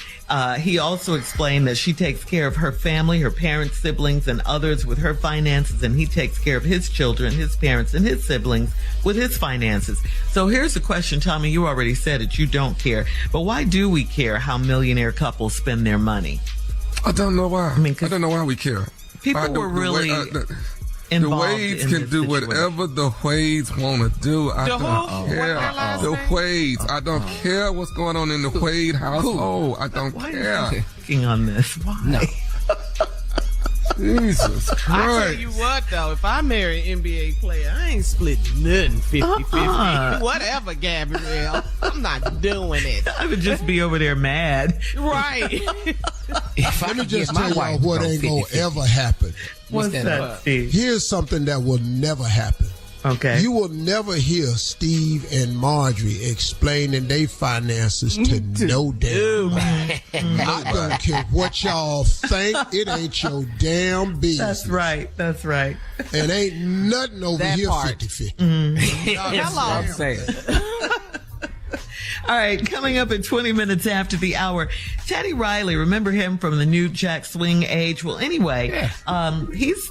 He also explained that she takes care of her family, her parents, siblings, and others with her finances, and he takes care of his children, his parents, and his siblings with his finances. So here's the question, Tommy. You already said it. You don't care. But why do we care how millionaire couples spend their money? I don't know why. I don't know why we care. People were really the Wades can do whatever the Wades want to do. I don't care. The Wades. I don't care what's going on in the Wade household. I don't care. Working on this. Why? No. Jesus Christ. I tell you what, though, if I marry an NBA player, I ain't splitting nothing 50-50. Whatever, Gabrielle. I'm not doing it. I would just be over there mad. Right. Let me just tell y'all what ain't going to ever happen. What's that, Steve? Here's something that will never happen. Okay. You will never hear Steve and Marjorie explaining their finances to no damn body. I don't care what y'all think. It ain't your damn business. That's right. And ain't nothing over that here part. 50-50. Hello. All right, coming up at 20 minutes after the hour, Teddy Riley, remember him from the New Jack Swing age? Well, anyway, he's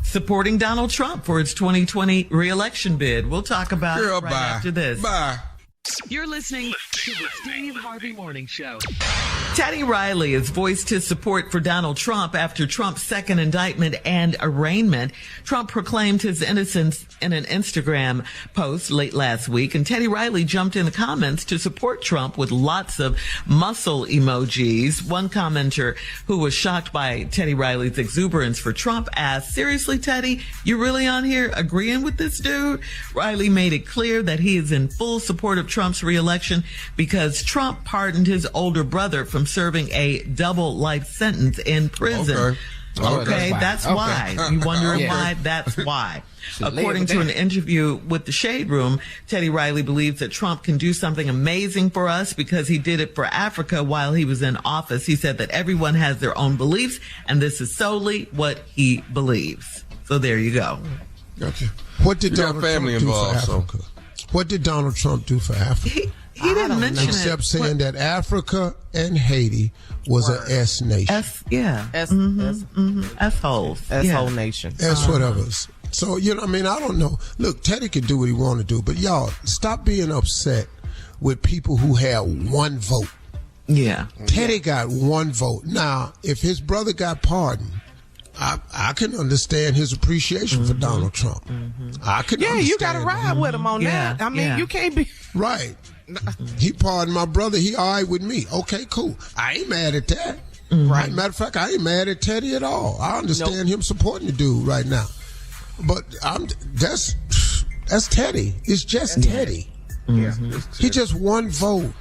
supporting Donald Trump for his 2020 re-election bid. We'll talk about it right after this. Bye. You're listening to the Steve Harvey Morning Show. Teddy Riley has voiced his support for Donald Trump after Trump's second indictment and arraignment. Trump proclaimed his innocence in an Instagram post late last week, and Teddy Riley jumped in the comments to support Trump with lots of muscle emojis. One commenter who was shocked by Teddy Riley's exuberance for Trump asked, seriously, Teddy, you really on here agreeing with this dude? Riley made it clear that he is in full support of Trump's re-election because Trump pardoned his older brother from serving a double life sentence in prison. Okay, that's why. You wondering why? That's why. According to an interview with the Shade Room, Teddy Riley believes that Trump can do something amazing for us because he did it for Africa while he was in office. He said that everyone has their own beliefs, and this is solely what he believes. So there you go. Gotcha. What did Donald Trump do for Africa? What did Donald Trump do for Africa? He didn't mention it. Except saying that Africa and Haiti was an S nation. S-holes. S-hole nation. S whatever. So, I don't know. Look, Teddy can do what he want to do, but y'all, stop being upset with people who had one vote. Yeah. Teddy got one vote. Now, if his brother got pardoned I can understand his appreciation for Donald Trump. I could. Yeah, you got to ride with him on that. I mean, you can't be right. He pardoned my brother. He all right with me. Okay, cool. I ain't mad at that. Right. Matter of fact, I ain't mad at Teddy at all. I understand him supporting the dude right now. But that's Teddy. It's just Teddy. He just one vote.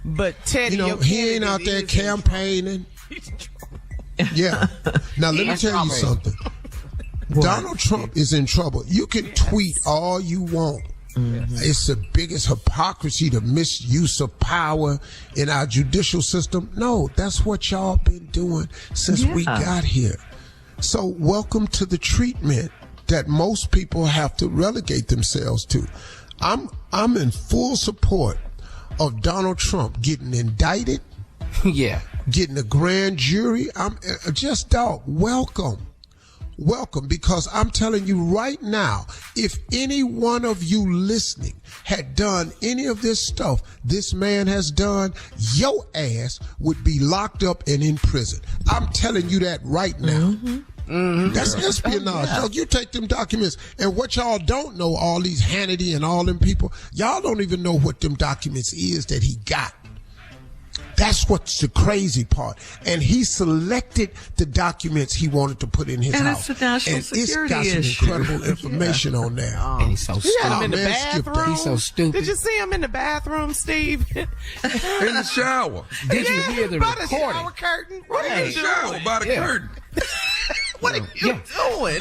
But Teddy, he ain't out there campaigning. Yeah. Now let me tell you something. Donald Trump is in trouble. You can tweet all you want. It's the biggest hypocrisy, the misuse of power in our judicial system. No, that's what y'all been doing since we got here. So welcome to the treatment that most people have to relegate themselves to. I'm in full support of Donald Trump getting indicted. Getting a grand jury. I'm just welcome, because I'm telling you right now, if any one of you listening had done any of this stuff this man has done, your ass would be locked up and in prison. I'm telling you that right now. That's espionage. Look, you take them documents, and what y'all don't know, all these Hannity and all them people, y'all don't even know what them documents is that he got. That's what's the crazy part. And he selected the documents he wanted to put in his house. It's a national security issue. It's got some incredible information on there. And he's so stupid. Him in the bathroom. He's so stupid. Did you see him in the bathroom, Steve? In the shower. Did you hear the by recording? The shower curtain. What are you doing? Shower by the curtain. What are you doing?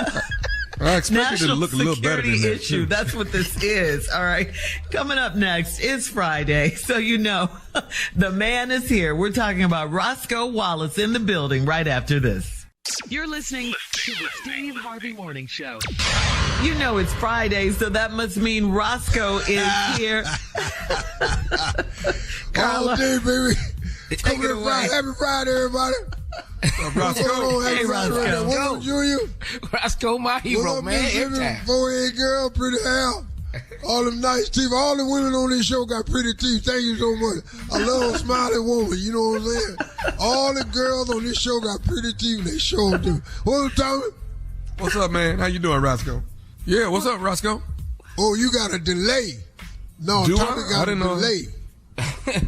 I expected it to look a little better than that. Issue. That's what this is. All right. Coming up next is Friday. So the man is here. We're talking about Roscoe Wallace in the building right after this. You're listening to the Steve Harvey Morning Show. You know it's Friday, so that must mean Roscoe is here. All day, baby. Take it away. Happy Friday, everybody. Roscoe. Hey, Roscoe. What up, Junior? Roscoe, my hero, man. Every time. 4-8 girl, pretty hair. All them nice teeth. All the women on this show got pretty teeth. Thank you so much. I love a smiling woman. You know what I'm saying? All the girls on this show got pretty teeth. They sure do. What's up, Tommy? What's up, man? How you doing, Roscoe? Yeah, what's up, Roscoe? Oh, you got a delay. No, Tommy got a delay.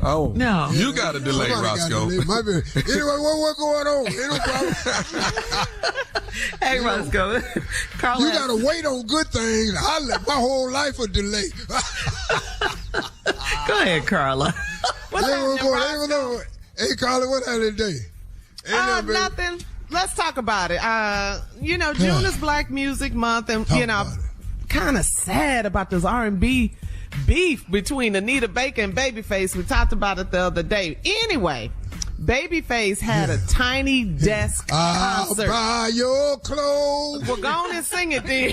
Oh, no. You got a delay, Roscoe. Anyway, what's going on? Ain't no problem. Hey, Roscoe. You got to wait on good things. I let my whole life a delay. Go ahead, Carla. What's happening, Hey, Carla, what happened today? Nothing. Let's talk about it. June is Black Music Month, and, kind of sad about this R&B beef between Anita Baker and Babyface. We talked about it the other day. Anyway, Babyface had a tiny desk concert. I'll buy your clothes. Well, go on and sing it then.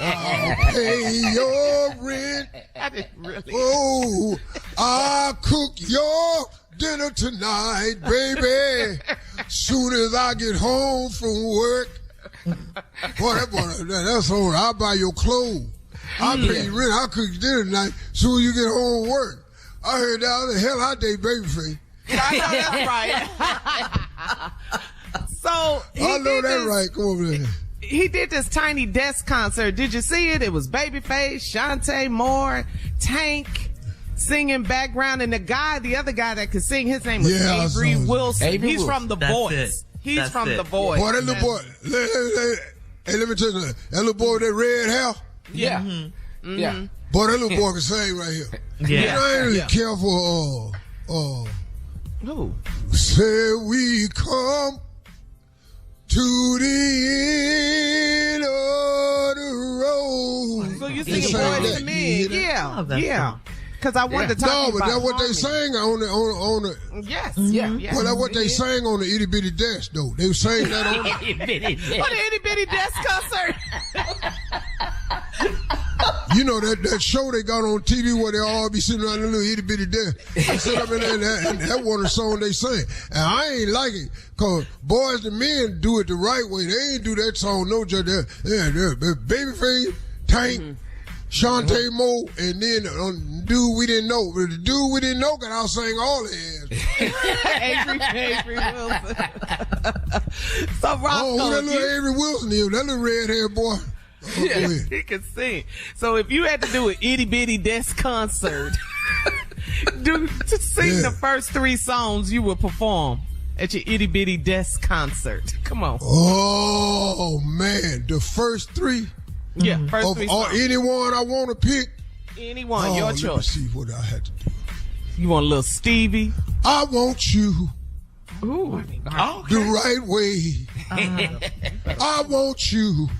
I'll pay your rent. I didn't really. Oh, I'll cook your dinner tonight, baby. Soon as I get home from work. That's all. I'll buy your clothes. I pay rent. I cook dinner tonight. Soon as you get home from work. I heard that was the hell I date Babyface. I know that's right. So I know that right. Come over there. He did this tiny desk concert. Did you see it? It was Babyface, Shantae Moore, Tank singing background, and the other guy that could sing, his name was Avery Wilson. He's from The Voice. He's from The Voice. Boy, that little boy. Hey, let me tell you something. That little boy with that red hair. Yeah. Mm-hmm. Yeah. Boy, that little boy can sing right here. Yeah. I ain't really care for who? Say we come to the end of the road. So you sing Boys to Men? Yeah. Because I wanted to talk about. No, but that's what they sang on the. Yes. Mm-hmm. Yeah. Well, that's what they sang on the itty bitty desk, though. They sang that on the itty bitty desk concert. You know that show they got on TV where they all be sitting around the little itty bitty desk. They sit up in there, and that one of the song they sang. And I ain't like it, cause Boys to Men do it the right way. They ain't do that song no just there. Babyface, Tank, Shantae Moore, and then dude we didn't know. But the dude we didn't know got out sing all the ass. Avery Wilson. So Roscoe, that little Avery Wilson is, that little red hair boy. Yeah, he can sing. So if you had to do an itty bitty desk concert, sing the first 3 songs you would perform at your itty bitty desk concert. Come on. Oh man, the first 3. Yeah, first 3 songs. Or anyone I want to pick. Anyone, your choice. Let me see what I had to do. You want a little Stevie? I want you. Ooh, the right way. I want you.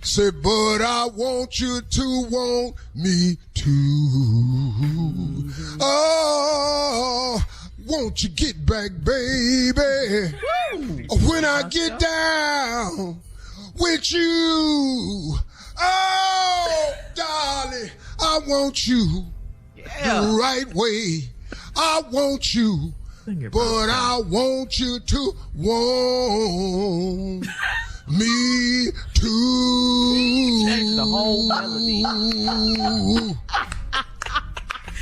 Say, but I want you to want me too. Oh, won't you get back, baby? When I get down with you. Oh, darling, I want you the right way. I want you, but I want you to want me too. Change the whole melody.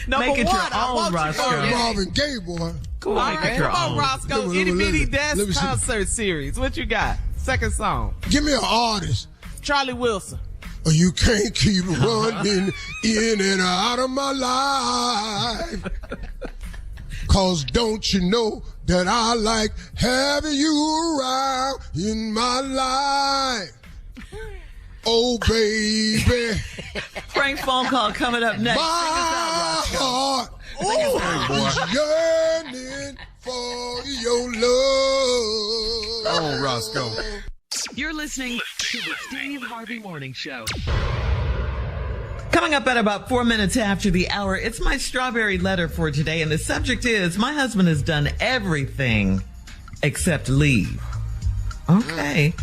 Make it your own, Roscoe. Marvin Gaye, boy. Cool. All right, come on, Roscoe. Itty Bitty Desk Concert Series. What you got? Second song. Give me an artist. Charlie Wilson. You can't keep running in and out of my life. 'Cause don't you know that I like having you around in my life? Oh, baby. Prank phone call coming up next. My heart is yearning for your love. Oh, Roscoe. You're listening to the Steve Harvey Morning Show. Coming up at about 4 minutes after the hour, it's my strawberry letter for today, and the subject is, my husband has done everything except leave. Okay.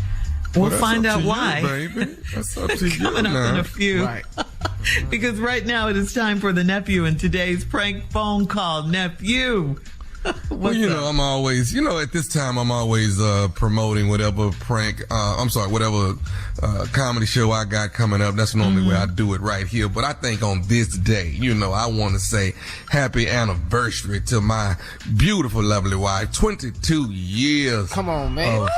We'll find out why. Baby. That's up to you. Coming up in a few. Right. Because right now it is time for the nephew in today's prank phone call. Nephew. Well, I'm always, at this time, I'm always promoting whatever whatever comedy show I got coming up. That's normally where I do it right here. But I think on this day, I want to say happy anniversary to my beautiful, lovely wife. 22 years. Come on, man. Of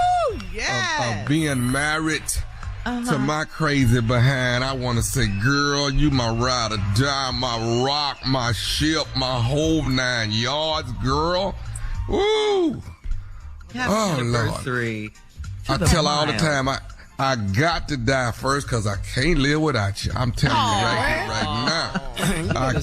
being married. To my crazy behind, I want to say, girl, you my ride or die, my rock, my ship, my whole 9 yards, girl. Woo! Happy anniversary. Lord. I tell her all the time, I got to die first because I can't live without you. I'm telling you right now. I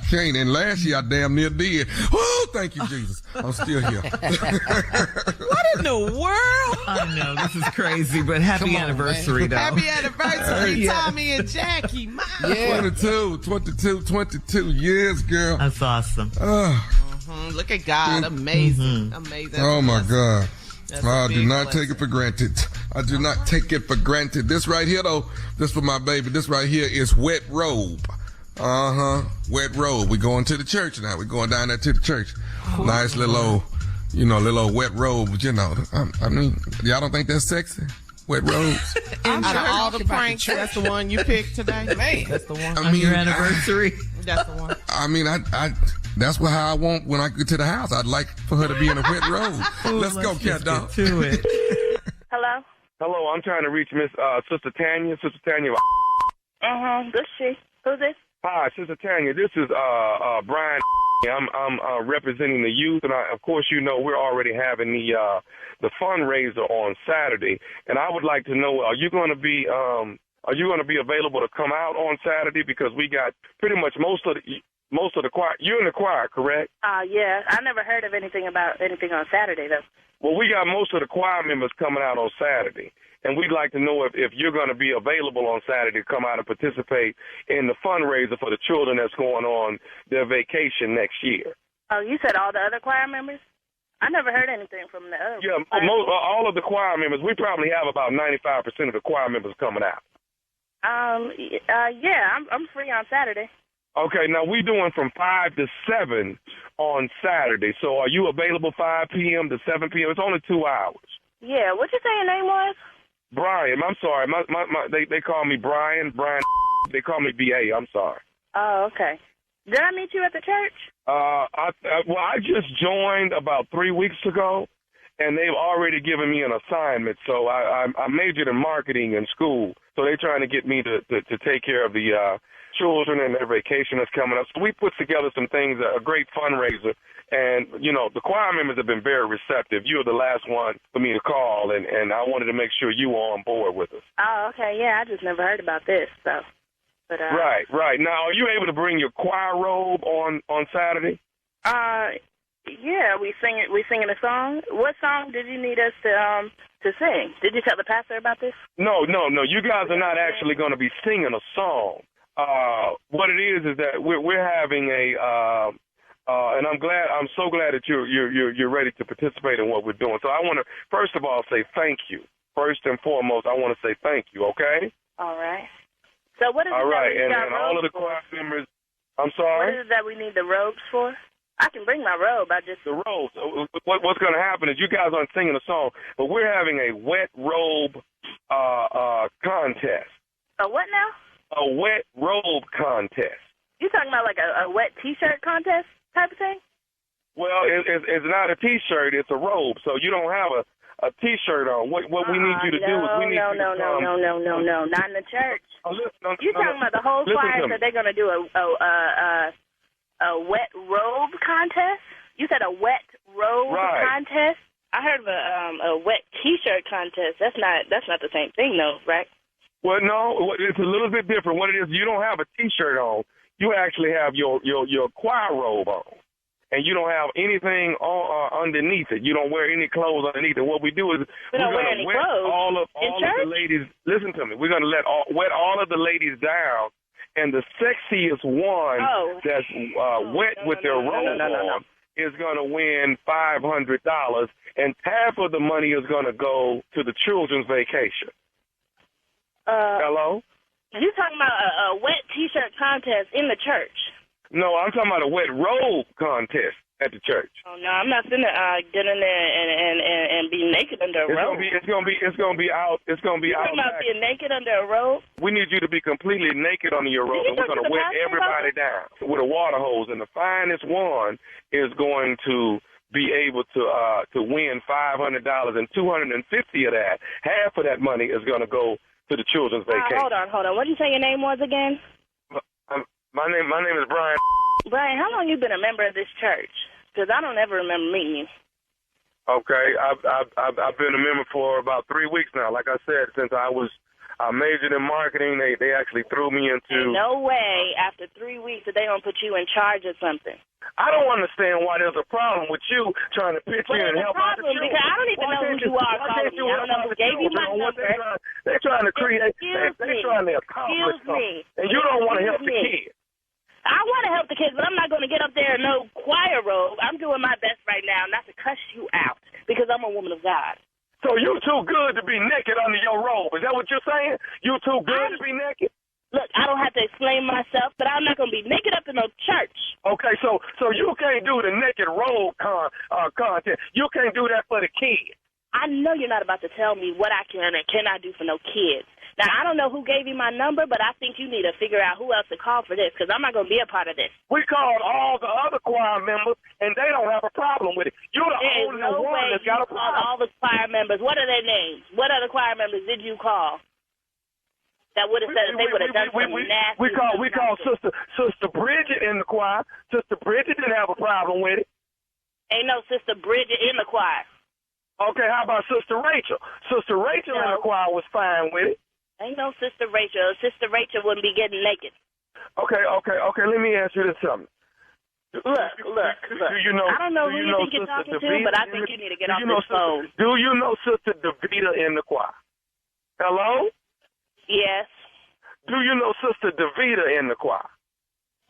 can't. And last year I damn near did. Oh, thank you, Jesus. I'm still here. What in the world? I know, this is crazy, but happy anniversary, though. Happy anniversary, Tommy and Jackie. My 22 years, girl. That's awesome. Look at God. Amazing. Amazing. Oh, my God. I do not take it for granted. I do not take it for granted. This right here, though, this for my baby. This right here is Wet Robe. Wet Robe. We're going to the church now. We're going down there to the church. Nice little old, little old wet robe. I mean, y'all don't think that's sexy? Wet robes. Out of all the pranks, that's the one you picked today? Man, that's the one. On your anniversary? That's the one. I mean, that's how I want when I get to the house. I'd like for her to be in a wet robe. Let's go, cat dog. To it. Hello? Hello, I'm trying to reach Miss Sister Tanya. Sister Tanya. This she. Who's this? Hi, Sister Tanya. This is Brian. I'm representing the youth, and of course, we're already having the fundraiser on Saturday, and I would like to know, are you going to be available to come out on Saturday? Because we got pretty much most of the choir. You're in the choir, correct? Yeah. I never heard of anything about anything on Saturday, though. Well, we got most of the choir members coming out on Saturday, and we'd like to know if you're going to be available on Saturday to come out and participate in the fundraiser for the children that's going on their vacation next year. Oh, you said all the other choir members? I never heard anything from the other. Yeah, all of the choir members. We probably have about 95% of the choir members coming out. Yeah, I'm free on Saturday. Okay, now we're doing from 5 to 7 on Saturday. So are you available 5 p.m. to 7 p.m.? It's only 2 hours. Yeah, what'd you say your name was? Brian. I'm sorry. They call me Brian. They call me B.A. I'm sorry. Oh, okay. Did I meet you at the church? I just joined about 3 weeks ago, and they've already given me an assignment. So I majored in marketing in school. So they're trying to get me to take care of the children and their vacation that's coming up. So we put together some things, a great fundraiser. And, you know, the choir members have been very receptive. You were the last one for me to call, and I wanted to make sure you were on board with us. Oh, okay. Yeah, I just never heard about this. So, but Right. Now, are you able to bring your choir robe on Saturday? Yeah, we singing a song. What song did you need us to sing? Did you tell the pastor about this? No. You guys are not actually going to be singing a song. What it is that we're having a and I'm so glad that you're ready to participate in what we're doing. So I want to first of all say thank you. First and foremost, I want to say thank you. Okay. All right. So what is all it right, that we and all of the choir members. I'm sorry. What is it that we need the robes for? I can bring my robe. The robes. What's going to happen is you guys aren't singing a song, but we're having a wet robe contest. A what now? A wet robe contest. You talking about like a wet T-shirt contest type of thing? Well, it's not a T-shirt. It's a robe. So you don't have a T-shirt on. What we need you to do is we need you to come. No, not in the church. You talking about the whole choir that they're going to do a wet robe contest? You said a wet robe contest? I heard of a wet T-shirt contest. That's not the same thing, though, right? Well, no, it's a little bit different. What it is, you don't have a T-shirt on. You actually have your choir robe on, and you don't have anything underneath it. You don't wear any clothes underneath it. What we do is we're going to wet all of the ladies. Listen to me. We're going to wet all of the ladies down, and the sexiest one that's wet with their robe on is going to win $500, and half of the money is going to go to the children's vacation. Hello? You talking about a wet T-shirt contest in the church? No, I'm talking about a wet robe contest at the church. Oh no, I'm not gonna get in there and be naked under a robe. It's gonna be out. It's gonna be out. You talking about being naked under a robe? We need you to be completely naked under your robe, and we're gonna wet everybody down with a water hose. And the finest one is going to be able to win $500, and $250 of that, half of that money is gonna go to the children's vacation. Hold on. What did you say your name was again? My name is Brian. Brian, how long you been a member of this church? Because I don't ever remember meeting you. Okay, I've been a member for about 3 weeks now. Like I said, since I majored in marketing, they actually threw me into. Ain't no way after 3 weeks that they don't put you in charge of something. I don't understand why there's a problem with you trying to pitch in and help out the children. Because I don't even know who you are calling me. I don't know who gave you my number. They're trying to create. They're trying to accomplish something, and you don't want to help the kids. I want to help the kids, but I'm not going to get up there in no choir robe. I'm doing my best right now not to cuss you out because I'm a woman of God. So you too good to be naked under your robe. Is that what you're saying? You too good to be naked? Look, I don't have to explain myself, but I'm not going to be naked up in no church. Okay, so you can't do the naked robe content. You can't do that for the kids. I know you're not about to tell me what I can and cannot do for no kids. Now, I don't know who gave you my number, but I think you need to figure out who else to call for this, because I'm not going to be a part of this. We called all the other choir members, and they don't have a problem with it. You're the only one that's got a problem. All the choir members. What are their names? What other choir members did you call? That would have said they would have done something nasty. We called Sister Bridget in the choir. Sister Bridget didn't have a problem with it. Ain't no Sister Bridget in the choir. Okay, how about Sister Rachel? Sister Rachel in the choir was fine with it. Ain't no Sister Rachel. Sister Rachel wouldn't be getting naked. Okay. Let me ask you this something. Look. You know, I don't know who you think you're talking to, but I think you need to get off this phone. Do you know Sister Davita in the choir? Hello? Yes. Do you know Sister Davita in the choir?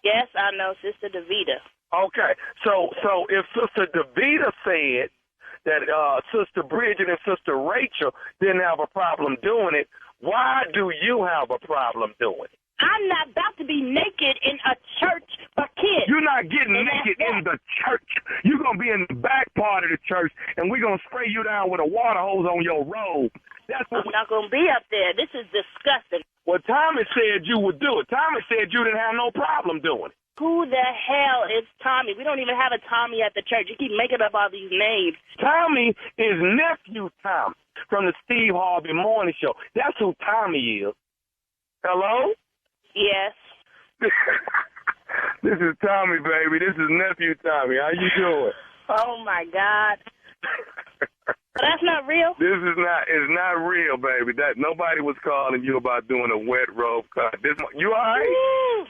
Yes, I know Sister Davita. Okay. So if Sister Davita said that Sister Bridget and Sister Rachel didn't have a problem doing it, why do you have a problem doing it? I'm not about to be naked in a church for kids. You're not getting naked in the church. You're going to be in the back part of the church, and we're going to spray you down with a water hose on your robe. I'm not going to be up there. This is disgusting. Well, Tommy said you would do it. Tommy said you didn't have no problem doing it. Who the hell is Tommy? We don't even have a Tommy at the church. You keep making up all these names. Tommy is Nephew Tommy from the Steve Harvey Morning Show. That's who Tommy is. Hello? Yes. This is Tommy, baby. This is Nephew Tommy. How you doing? Oh, my God. That's not real? It's not real, baby. That nobody was calling you about doing a wet rope cut. You all right? Woo!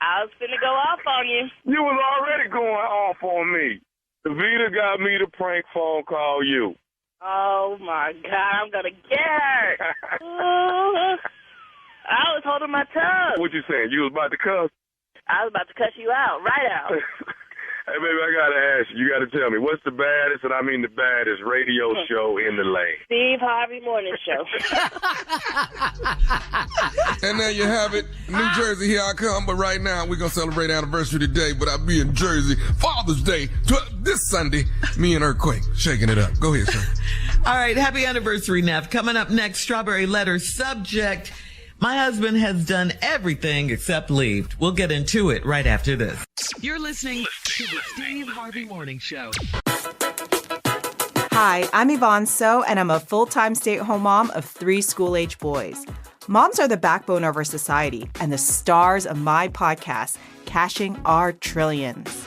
I was finna go off on you. You was already going off on me. Davita got me to prank phone call you. Oh, my God. I'm gonna get her. I was holding my tongue. What you saying? You was about to cuss? I was about to cuss you out, right out. Hey, baby, I got to ask you. You got to tell me, what's the baddest, and I mean the baddest, radio show in the land? Steve Harvey Morning Show. And there you have it. New Jersey, here I come. But right now, we're going to celebrate anniversary today, but I'll be in Jersey Father's Day this Sunday. Me and Earthquake shaking it up. Go ahead, sir. All right, happy anniversary, Neff. Coming up next, Strawberry Letter subject. My husband has done everything except leave. We'll get into it right after this. You're listening to the Steve Harvey Morning Show. Hi, I'm Yvonne So, and I'm a full-time stay-at-home mom of 3 school-age boys. Moms are the backbone of our society and the stars of my podcast, Cashing Our Trillions.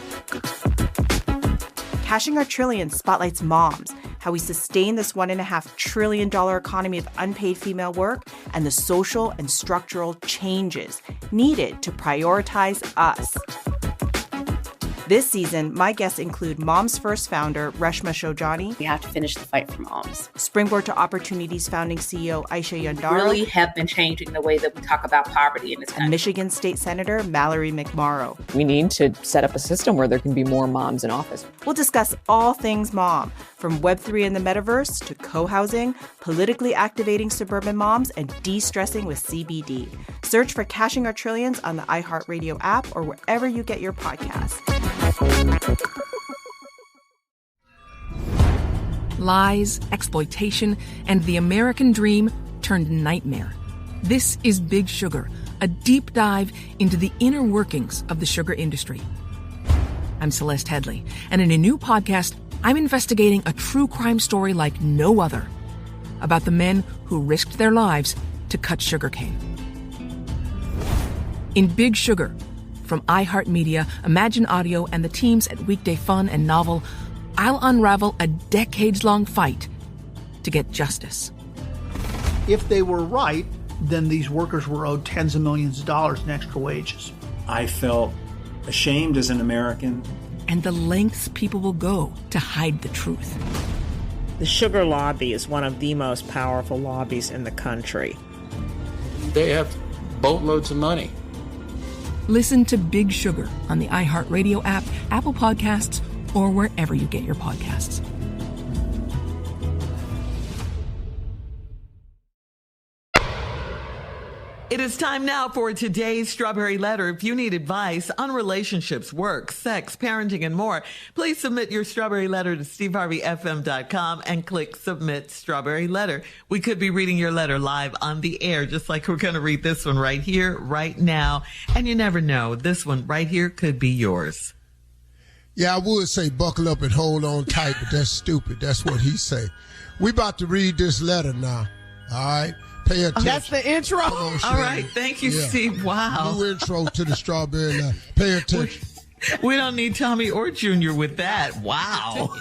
Cashing Our Trillions spotlights moms, how we sustain this $1.5 trillion economy of unpaid female work, and the social and structural changes needed to prioritize us. This season, my guests include Moms First founder Reshma Shojani. We have to finish the fight for moms. Springboard to Opportunities founding CEO Aisha Yandara. Really have been changing the way that we talk about poverty in this country. And Michigan State Senator Mallory McMorrow. We need to set up a system where there can be more moms in office. We'll discuss all things mom, from Web3 and the metaverse to co-housing, politically activating suburban moms, and de-stressing with CBD. Search for Cashing Our Trillions on the iHeartRadio app or wherever you get your podcasts. Lies, exploitation, and the American dream turned nightmare. This is Big Sugar, a deep dive into the inner workings of the sugar industry. I'm Celeste Headley, and in a new podcast, I'm investigating a true crime story like no other about the men who risked their lives to cut sugarcane. In Big Sugar, from iHeartMedia, Imagine Audio, and the teams at Weekday Fun and Novel, I'll unravel a decades-long fight to get justice. If they were right, then these workers were owed tens of millions of dollars in extra wages. I felt ashamed as an American. And the lengths people will go to hide the truth. The sugar lobby is one of the most powerful lobbies in the country. They have boatloads of money. Listen to Big Sugar on the iHeartRadio app, Apple Podcasts, or wherever you get your podcasts. It is time now for today's Strawberry Letter. If you need advice on relationships, work, sex, parenting, and more, please submit your Strawberry Letter to steveharveyfm.com and click Submit Strawberry Letter. We could be reading your letter live on the air, just like we're going to read this one right here, right now. And you never know, this one right here could be yours. Yeah, I would say buckle up and hold on tight, but that's stupid. That's what he say. We about to read this letter now, all right? Pay attention. That's the intro. On, all right. Thank you, Steve. Wow. New intro to the Strawberry Letter. Pay attention. We don't need Tommy or Junior with that. Wow.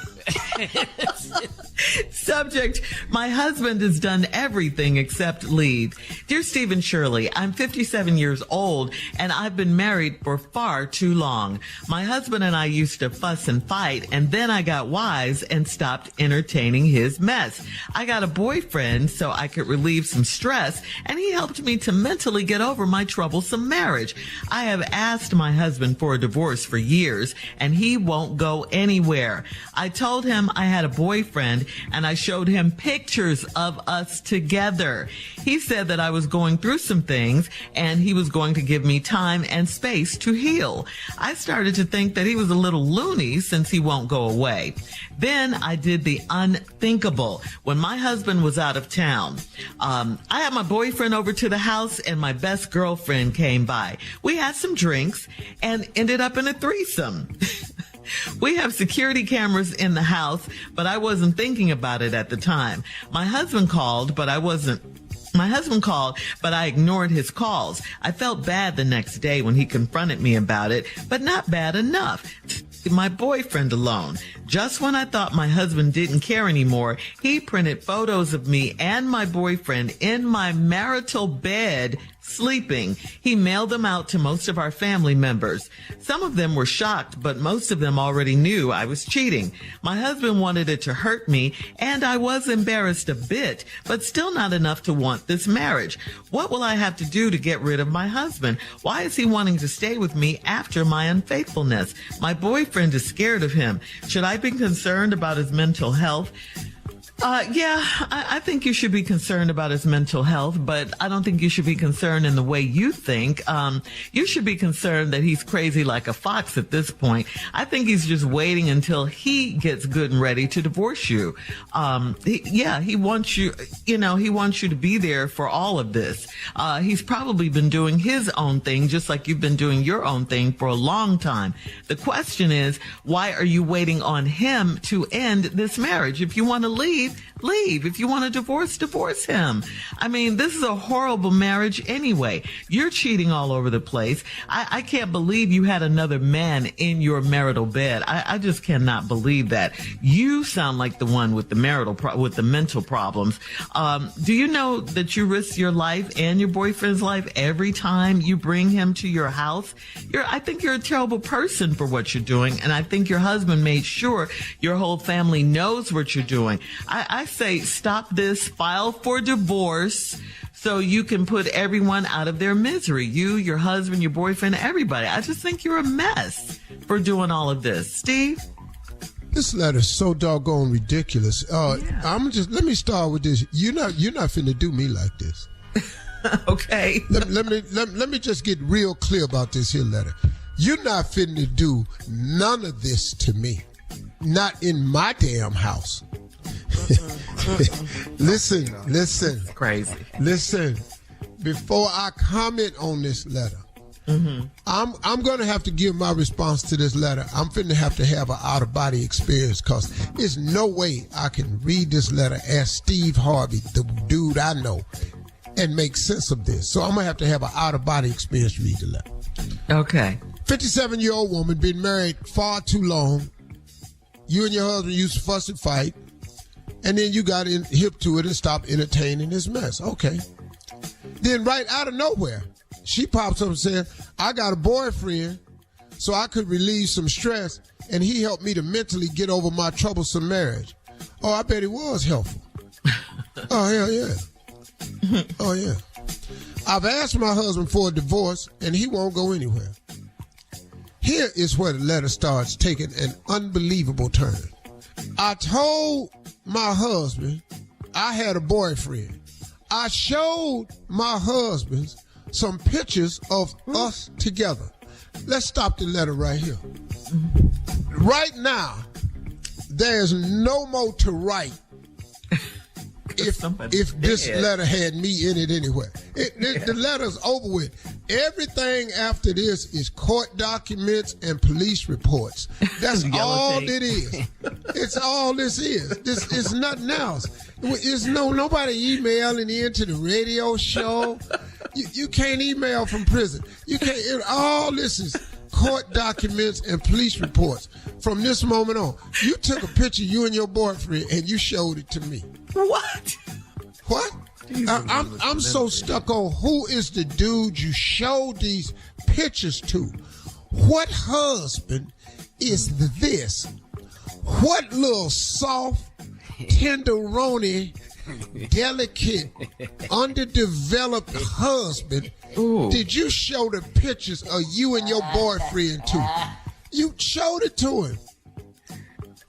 Subject, my husband has done everything except leave. Dear Steve and Shirley, I'm 57 years old and I've been married for far too long. My husband and I used to fuss and fight, and then I got wise and stopped entertaining his mess. I got a boyfriend so I could relieve some stress, and he helped me to mentally get over my troublesome marriage. I have asked my husband for a divorce for years and he won't go anywhere. I told him him I had a boyfriend, and I showed him pictures of us together. He said that I was going through some things, and he was going to give me time and space to heal. I started to think that he was a little loony since he won't go away. Then I did the unthinkable. When my husband was out of town, I had my boyfriend over to the house, and my best girlfriend came by. We had some drinks and ended up in a thriesome. We have security cameras in the house, but I wasn't thinking about it at the time. My husband called, but I ignored his calls. I felt bad the next day when he confronted me about it, but not bad enough. My boyfriend alone. Just when I thought my husband didn't care anymore, he printed photos of me and my boyfriend in my marital bed sleeping. He mailed them out to most of our family members. Some of them were shocked, but most of them already knew I was cheating. My husband wanted it to hurt me, and I was embarrassed a bit, but still not enough to want this marriage. What will I have to do to get rid of my husband? Why is he wanting to stay with me after my unfaithfulness? My boyfriend is scared of him. Should I be concerned about his mental health? I think you should be concerned about his mental health, but I don't think you should be concerned in the way you think. You should be concerned that he's crazy like a fox at this point. I think he's just waiting until he gets good and ready to divorce you. He wants you, he wants you to be there for all of this. He's probably been doing his own thing, just like you've been doing your own thing for a long time. The question is, why are you waiting on him to end this marriage? If you want to leave. If you want to divorce him. I mean, this is a horrible marriage anyway. You're cheating all over the place. I can't believe you had another man in your marital bed. I just cannot believe that. You sound like the one with the with the mental problems. Do you know that you risk your life and your boyfriend's life every time you bring him to your house? I think you're a terrible person for what you're doing, and I think your husband made sure your whole family knows what you're doing. I say stop this, file for divorce so you can put everyone out of their misery. You, your husband, your boyfriend, everybody. I just think you're a mess for doing all of this. Steve? This letter's so doggone ridiculous. Let me start with this. You're not finna do me like this. Okay. Let me just get real clear about this here letter. You're not finna do none of this to me. Not in my damn house. Listen. Crazy. Listen. Before I comment on this letter, I'm going to have to give my response to this letter. I'm finna have to have an out-of-body experience because there's no way I can read this letter as Steve Harvey, the dude I know, and make sense of this. So I'm going to have an out-of-body experience to read the letter. Okay. 57-year-old woman, been married far too long. You and your husband used to fuss and fight. And then you got hip to it and stopped entertaining this mess. Okay. Then right out of nowhere, she pops up and says, I got a boyfriend so I could relieve some stress, and he helped me to mentally get over my troublesome marriage. Oh, I bet it was helpful. Oh, hell yeah. Oh, yeah. I've asked my husband for a divorce, and he won't go anywhere. Here is where the letter starts taking an unbelievable turn. I told my husband I had a boyfriend. I showed my husband some pictures of us together. Let's stop the letter right here. Right now, there's no more to write if this letter had me in it anyway. The letter's over with. Everything after this is court documents and police reports. That's all it is. It's all this is. This is nothing else. It's nobody emailing into the radio show. You can't email from prison. You can't. All this is court documents and police reports. From this moment on, you took a picture of you and your boyfriend and you showed it to me. What? I'm so stuck on who is the dude you showed these pictures to. What husband is this? What little soft, tenderoni, delicate, underdeveloped husband did you show the pictures of you and your boyfriend to? You showed it to him.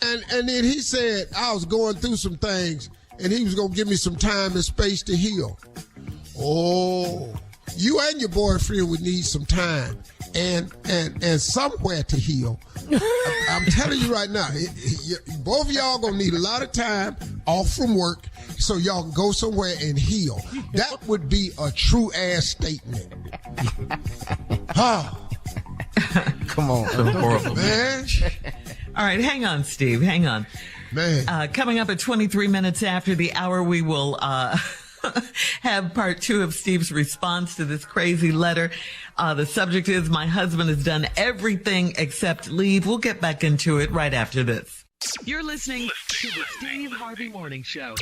And then he said, I was going through some things, and he was going to give me some time and space to heal. Oh, you and your boyfriend would need some time and somewhere to heal. I'm telling you right now, both of y'all going to need a lot of time off from work so y'all can go somewhere and heal. That would be a true ass statement. Come on. Horrible. Man. All right, hang on, Steve. Hang on. Man. Coming up at 23 minutes after the hour, we will have part 2 of Steve's response to this crazy letter. The subject is, my husband has done everything except leave. We'll get back into it right after this. You're listening to the Steve Harvey Morning Show.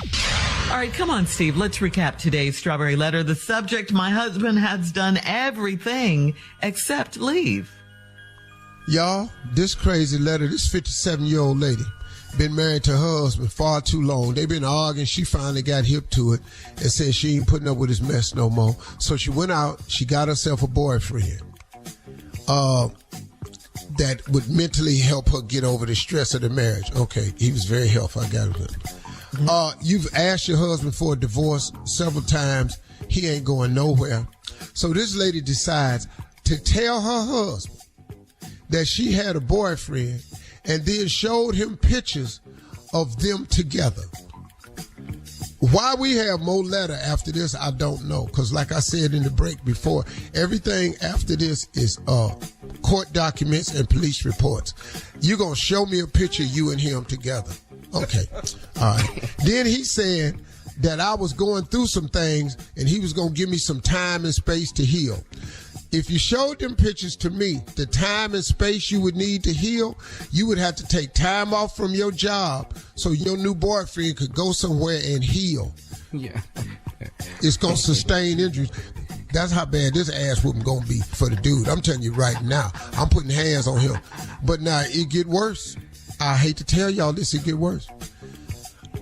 All right, come on, Steve. Let's recap today's strawberry letter. The subject, my husband has done everything except leave. Y'all, this crazy letter, this 57-year-old lady, been married to her husband far too long. They've been arguing. She finally got hip to it and said she ain't putting up with his mess no more. So she went out. She got herself a boyfriend that would mentally help her get over the stress of the marriage. Okay, he was very helpful. I got it. You've asked your husband for a divorce several times. He ain't going nowhere. So this lady decides to tell her husband that she had a boyfriend and then showed him pictures of them together. Why we have more letter after this, I don't know. Because like I said in the break before, everything after this is court documents and police reports. You're going to show me a picture of you and him together. Okay. All right. Then he said that I was going through some things and he was going to give me some time and space to heal. If you showed them pictures to me, the time and space you would need to heal, you would have to take time off from your job so your new boyfriend could go somewhere and heal. Yeah. It's going to sustain injuries. That's how bad this ass whooping going to be for the dude. I'm telling you right now. I'm putting hands on him. But now it get worse. I hate to tell y'all this, it get worse.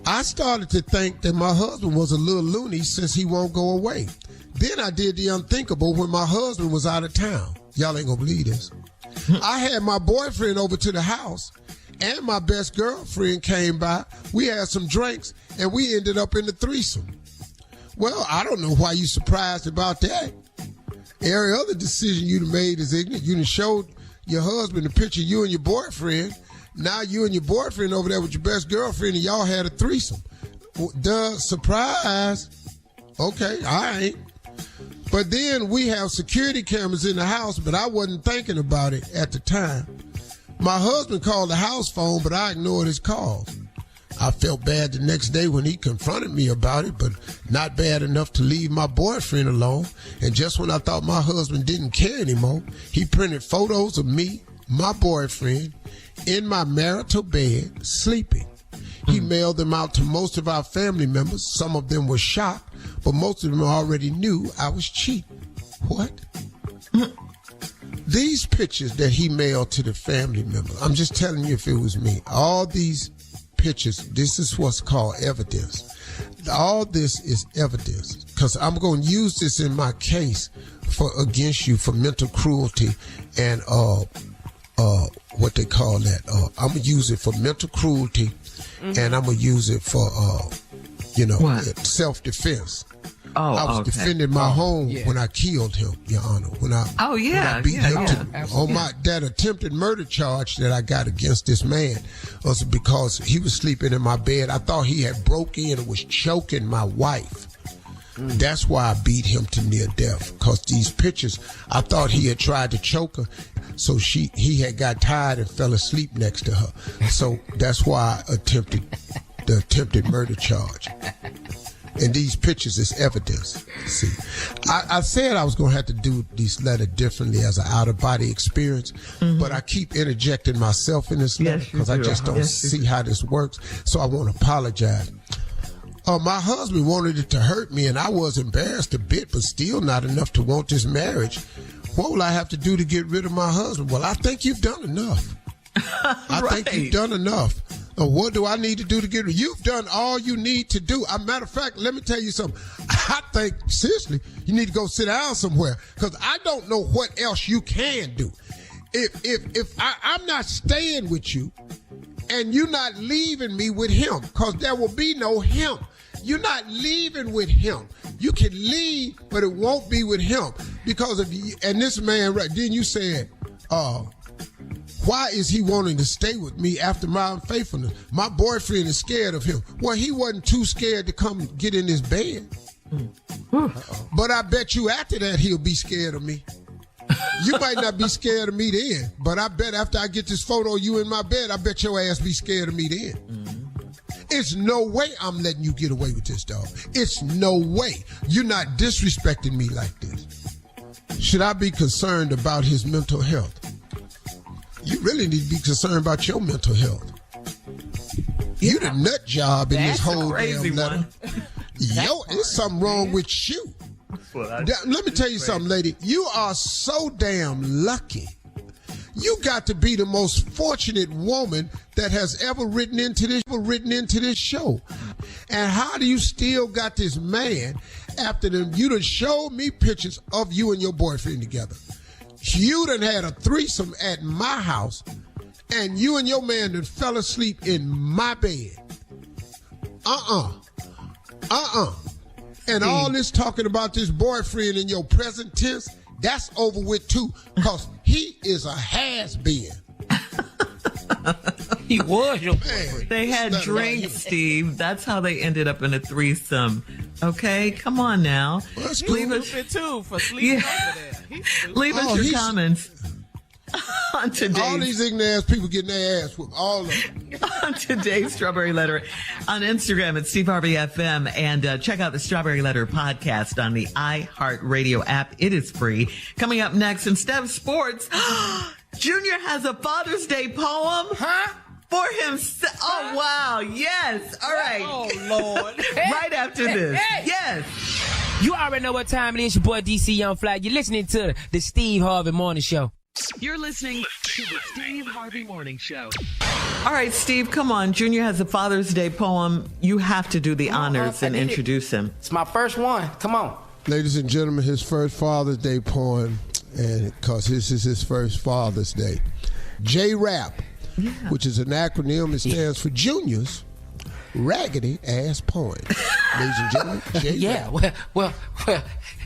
I started to think that my husband was a little loony since he won't go away. Then I did the unthinkable when my husband was out of town. Y'all ain't gonna believe this. I had my boyfriend over to the house and my best girlfriend came by. We had some drinks and we ended up in the threesome. Well, I don't know why you surprised about that. Every other decision you made is ignorant. You done showed your husband a picture of you and your boyfriend. Now you and your boyfriend over there with your best girlfriend and y'all had a threesome. Duh, surprise. Okay, all right. But then we have security cameras in the house, but I wasn't thinking about it at the time. My husband called the house phone, but I ignored his calls. I felt bad the next day when he confronted me about it, but not bad enough to leave my boyfriend alone. And just when I thought my husband didn't care anymore, he printed photos of me, my boyfriend, in my marital bed, sleeping. He mailed them out to most of our family members. Some of them were shocked, but most of them already knew I was cheating. What? These pictures that he mailed to the family members, I'm just telling you if it was me. All these pictures, this is what's called evidence. All this is evidence because I'm going to use this in my case against you for mental cruelty and what they call that. I'm going to use it for mental cruelty. And I'm going to use it for, self-defense. I was defending my home when I killed him, Your Honor. When I beat him on that attempted murder charge that I got against this man was because he was sleeping in my bed. I thought he had broke in and was choking my wife. That's why I beat him to near death. Because these pictures, I thought he had tried to choke her. So he had got tired and fell asleep next to her. So that's why I attempted the attempted murder charge. And these pictures is evidence. See, I said I was going to have to do this letter differently as an out-of-body experience, but I keep interjecting myself in this letter because I just don't see how this works. So I want to apologize. My husband wanted it to hurt me, and I was embarrassed a bit, but still not enough to want this marriage. What will I have to do to get rid of my husband? Well, I think you've done enough. I think you've done enough. What do I need to do to get rid of you? You've done all you need to do. As a matter of fact, let me tell you something. I think, seriously, you need to go sit down somewhere because I don't know what else you can do. If I'm not staying with you And you're not leaving me with him, because there will be no him. You're not leaving with him. You can leave, but it won't be with him. Because of you. And this man, right, then you said, why is he wanting to stay with me after my unfaithfulness? My boyfriend is scared of him. Well, he wasn't too scared to come get in his bed. But I bet you after that he'll be scared of me. You might not be scared of me then, but I bet after I get this photo of you in my bed, I bet your ass be scared of me then. It's no way I'm letting you get away with this, dog. It's no way. You're not disrespecting me like this. Should I be concerned about his mental health? You really need to be concerned about your mental health. You the nut job in this whole damn letter. There's something wrong with you. Let me tell you something, lady. You are so damn lucky. You got to be the most fortunate woman that has ever written into this show. And how do you still got this man after you done showed me pictures of you and your boyfriend together? You done had a threesome at my house, and you and your man done fell asleep in my bed. And all this talking about this boyfriend in your present tense, that's over with too, because he is a has-been. He was your boyfriend. They had drinks, Steve. That's how they ended up in a threesome. Okay, come on now. Well, he's stupid too for sleeping over there. Leave us your comments on today's. All these ignorant ass people getting their ass whooped. All of them. On today's Strawberry Letter on Instagram at Steve Harvey FM, and check out the Strawberry Letter podcast on the iHeartRadio app. It is free. Coming up next, instead of sports, Junior has a Father's Day poem. For himself. Oh, wow. Yes. All right. Oh, Lord. Right after this. Yes. You already know what time it is. Your boy DC Young Fly. You're listening to the Steve Harvey Morning Show. You're listening to the Steve Harvey Morning Show. All right, Steve, come on. Junior has a Father's Day poem. You have to do the honors and introduce him. It's my first one. Come on. Ladies and gentlemen, his first Father's Day poem, and because this is his first Father's Day. JRAP. Yeah. Which is an acronym. It stands for Junior's Raggedy Ass Poem. Ladies and gentlemen, well,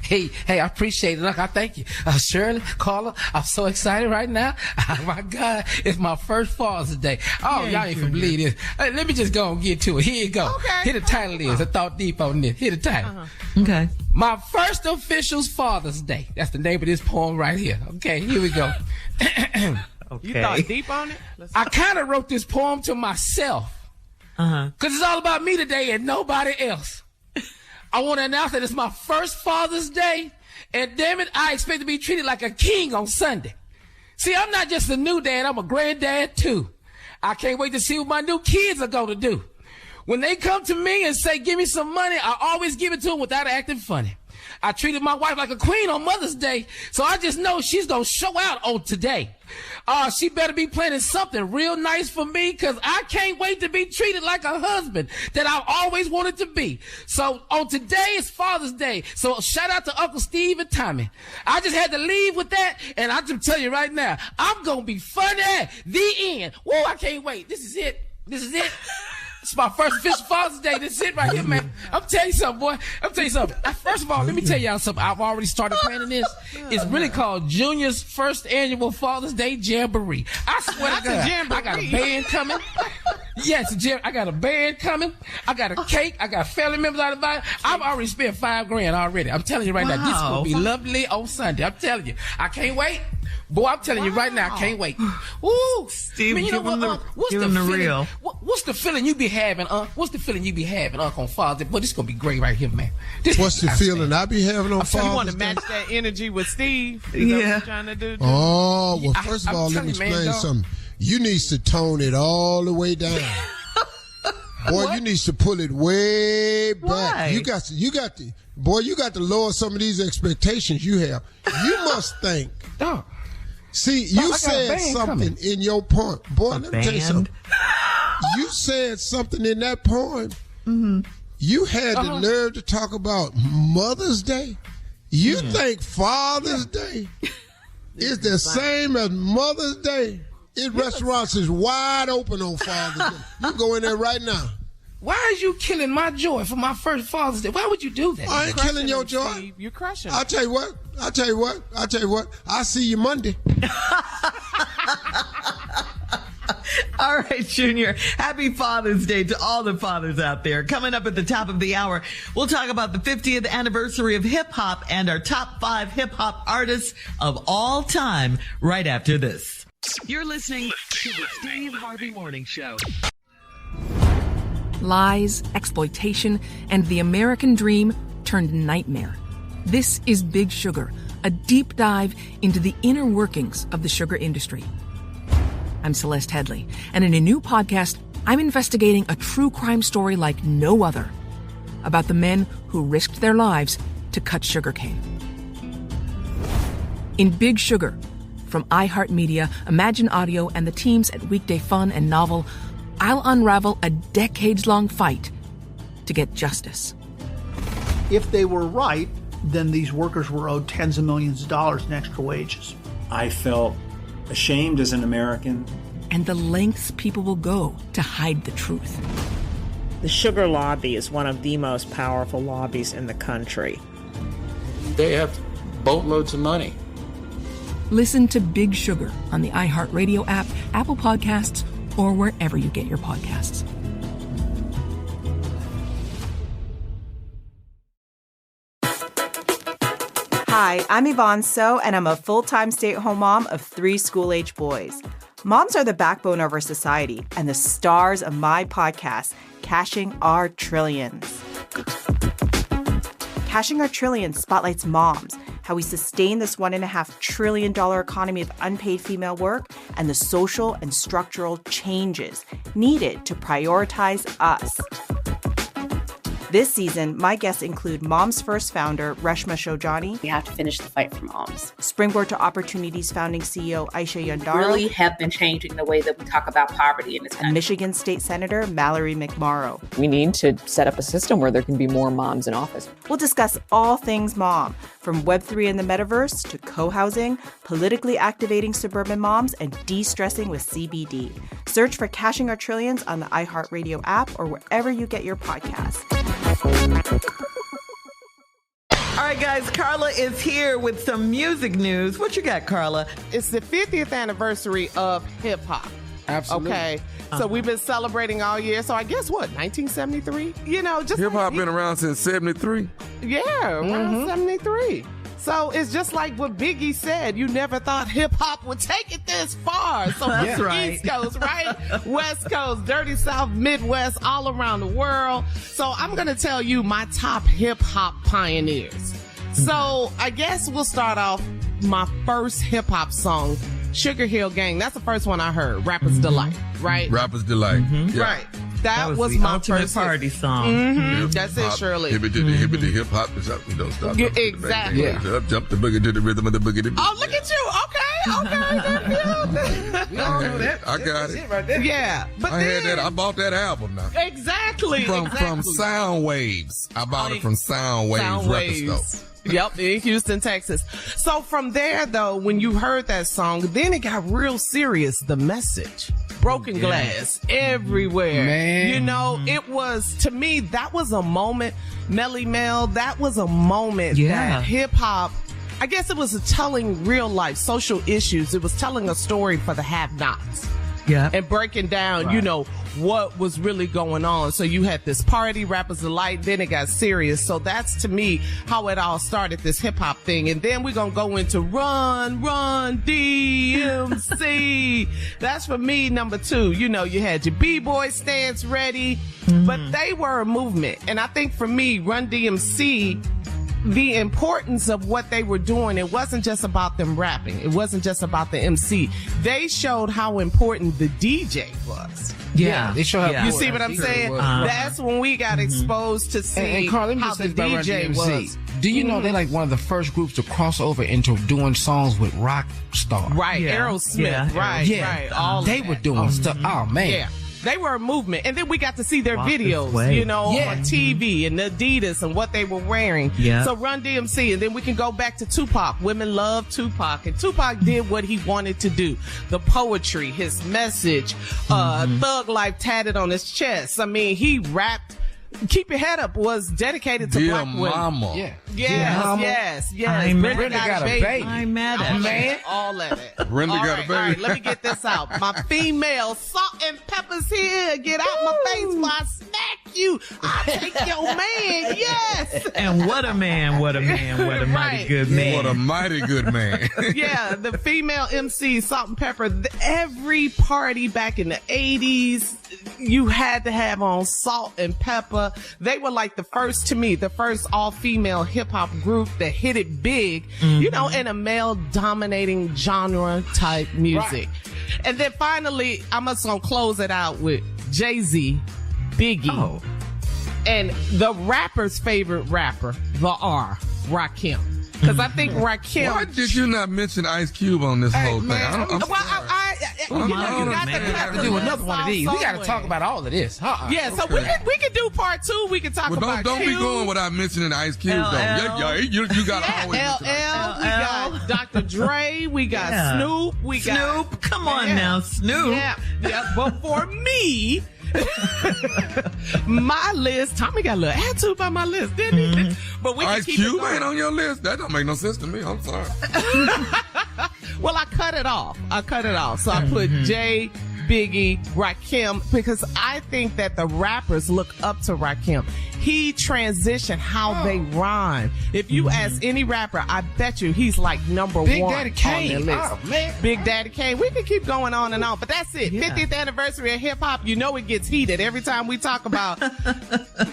hey, I appreciate it. Look, I thank you. Shirley, Carla, I'm so excited right now. Oh, my God, it's my first Father's Day. Oh, y'all ain't gonna believe this. Hey, let me just go and get to it. Here you go. Okay. Here the title is. I thought deep on this. Here the title. Okay. My first official Father's Day. That's the name of this poem right here. Okay, here we go. Okay. You thought deep on it? I kind of wrote this poem to myself. Because it's all about me today and nobody else. I want to announce that it's my first Father's Day. And damn it, I expect to be treated like a king on Sunday. See, I'm not just a new dad, I'm a granddad too. I can't wait to see what my new kids are going to do. When they come to me and say, give me some money, I always give it to them without acting funny. I treated my wife like a queen on Mother's Day, so I just know she's going to show out on today. She better be planning something real nice for me, because I can't wait to be treated like a husband that I've always wanted to be. So on today is Father's Day, so shout out to Uncle Steve and Tommy. I just had to leave with that, and I just tell you right now, I'm going to be funny. The end. Whoa, I can't wait. This is it. It's my first official Father's Day. This is it right here, man. I'm telling you something, boy. First of all, let me tell y'all something. I've already started planning this. It's really called Junior's first annual Father's Day Jamboree. I swear to God, I got a band coming. Yes, I got a band coming. I got a cake. I got family members out of it. I've already spent $5,000 already. I'm telling you right now, this is going to be lovely on Sunday. I'm telling you. I can't wait. Boy, I'm telling you right now, I can't wait. Ooh, Steve, give him the real. What's the feeling you be having, What's the feeling you be having, on Father's Day? Boy, this is going to be great right here, man. What's the feeling I be having on Father's Day? You want to match that energy with Steve? Is that what you're trying to do? Oh, well, first of all, let me explain something. You need to tone it all the way down. Boy, you need to pull it way back. Why? You got to lower some of these expectations you have. You must think. See, you said something in your poem. Boy, let me tell you something. You said something in that poem. Mm-hmm. You had the nerve to talk about Mother's Day. You think Father's Day is the same as Mother's Day? restaurants is wide open on Father's Day. You go in there right now. Why are you killing my joy for my first Father's Day? Why would you do that? I ain't killing your joy. Steve. You're crushing. I'll tell you what. I'll see you Monday. All right, Junior. Happy Father's Day to all the fathers out there. Coming up at the top of the hour, we'll talk about the 50th anniversary of hip hop and our top 5 hip hop artists of all time right after this. You're listening to the Steve Harvey Morning Show. Lies, exploitation, and the American dream turned nightmare. This is Big Sugar, a deep dive into the inner workings of the sugar industry. I'm Celeste Headley, and in a new podcast, I'm investigating a true crime story like no other about the men who risked their lives to cut sugarcane. In Big Sugar, from iHeartMedia, Imagine Audio, and the teams at Weekday Fun and Novel, I'll unravel a decades-long fight to get justice. If they were right, then these workers were owed tens of millions of dollars in extra wages. I felt ashamed as an American. And the lengths people will go to hide the truth. The sugar lobby is one of the most powerful lobbies in the country. They have boatloads of money. Listen to Big Sugar on the iHeartRadio app, Apple Podcasts, or wherever you get your podcasts. Hi, I'm Yvonne So, and I'm a full-time stay-at-home mom of 3 school-age boys. Moms are the backbone of our society and the stars of my podcast, Cashing Our Trillions. Cashing Our Trillions spotlights moms, how we sustain this $1.5 trillion economy of unpaid female work, and the social and structural changes needed to prioritize us. This season, my guests include Moms First founder Reshma Shojani. We have to finish the fight for moms. Springboard to Opportunities founding CEO Aisha Yandaro. Really have been changing the way that we talk about poverty in this country. And Michigan State Senator Mallory McMorrow. We need to set up a system where there can be more moms in office. We'll discuss all things mom, from Web3 and the metaverse to co-housing, politically activating suburban moms, and de-stressing with CBD. Search for Cashing Our Trillions on the iHeartRadio app or wherever you get your podcasts. All right, guys, Carla is here with some music news. What you got, Carla? It's the 50th anniversary of hip hop. Absolutely. Okay. So we've been celebrating all year. So I guess what, 1973? You know, just hip hop been around since 73. Yeah, around 73. So it's just like what Biggie said. You never thought hip hop would take it this far. So That's right. East Coast, right? West Coast, Dirty South, Midwest, all around the world. So I'm going to tell you my top hip hop pioneers. So I guess we'll start off my first hip hop song, Sugar Hill Gang. That's the first one I heard. Rapper's Delight, right? Rapper's Delight. Yeah. Right. That was the my ultimate first party song. Mm-hmm. That's it, Shirley. Hippity hip hop is up. Don't stop. Exactly. Up, jump the boogie to the rhythm of the boogie. Oh, look at you. Okay. We all know that. I got it. Right there. Yeah. But I had that. I bought that album now. Exactly. From Sound Waves. I bought it from Sound Waves record store. Yep, in Houston, Texas. So from there, though, when you heard that song, then it got real serious. The Message. Broken glass everywhere. Man. You know, it was, to me, that was a moment, Melly Mel, that was a moment that hip hop, I guess it was telling real life social issues. It was telling a story for the have-nots. Yeah. And breaking down, you know, what was really going on. So you had this party, Rapper's Delight, then it got serious. So that's, to me, how it all started, this hip-hop thing. And then we're going to go into Run, DMC. That's, for me, number 2. You know, you had your B-Boy Stance Ready, but they were a movement. And I think, for me, Run DMC, the importance of what they were doing, it wasn't just about them rapping. It wasn't just about the MC. They showed how important the DJ was. Yeah, they show how You see what I'm saying? That's when we got exposed to see and Carl, how the DJ was. Do you know they're like one of the first groups to cross over into doing songs with rock stars? Right, Aerosmith. Right. All they were doing stuff. Oh man. Yeah. They were a movement. And then we got to see their Walk videos, This Way. on TV and the Adidas and what they were wearing. Yeah. So Run DMC, and then we can go back to Tupac. Women love Tupac, and Tupac did what he wanted to do. The poetry, his message, thug life tatted on his chest. I mean, he rapped. Keep Your Head Up was dedicated to black women. Mama. Yeah. Yes. Brenda got a baby. I'm mad at man. All of it. Brenda got a baby. All right, let me get this out. My female salt and pepper's here. Get out my face while I smack you. I'll take your man. Yes. And what a man, what a man, what a mighty good man. What a mighty good man. Yeah, the female MC, Salt and Pepper. Every party back in the 80s, you had to have on Salt and Pepper. They were like the first all-female hip-hop group that hit it big, in a male-dominating genre type music. Right. And then finally, I'm just going to close it out with Jay-Z, Biggie, and the rapper's favorite rapper, the R, Rakim. Because I think Rakim... Why did you not mention Ice Cube on this whole thing? You got to do another one of these. We got to talk about all of this. Yeah, so we can do part 2. We can talk about don't be going without mentioning Ice Cube, though. You got to always LL, we got Dr. Dre, we got Snoop, we got... Snoop, come on now, Snoop. Yeah, but for me... my list, Tommy got a little attitude about my list, didn't he? But we can Ice keep Cube it going. ain't on your list. That don't make no sense to me. I'm sorry. Well, I cut it off. So I put Jay, Biggie, Rakim, because I think that the rappers look up to Rakim. He transitioned how they rhyme. If you ask any rapper, I bet you he's like number Big one Daddy Kane. on their list. Oh, man. Big Daddy Kane. We can keep going on and on, but that's it. 50th anniversary of hip hop. You know it gets heated every time we talk about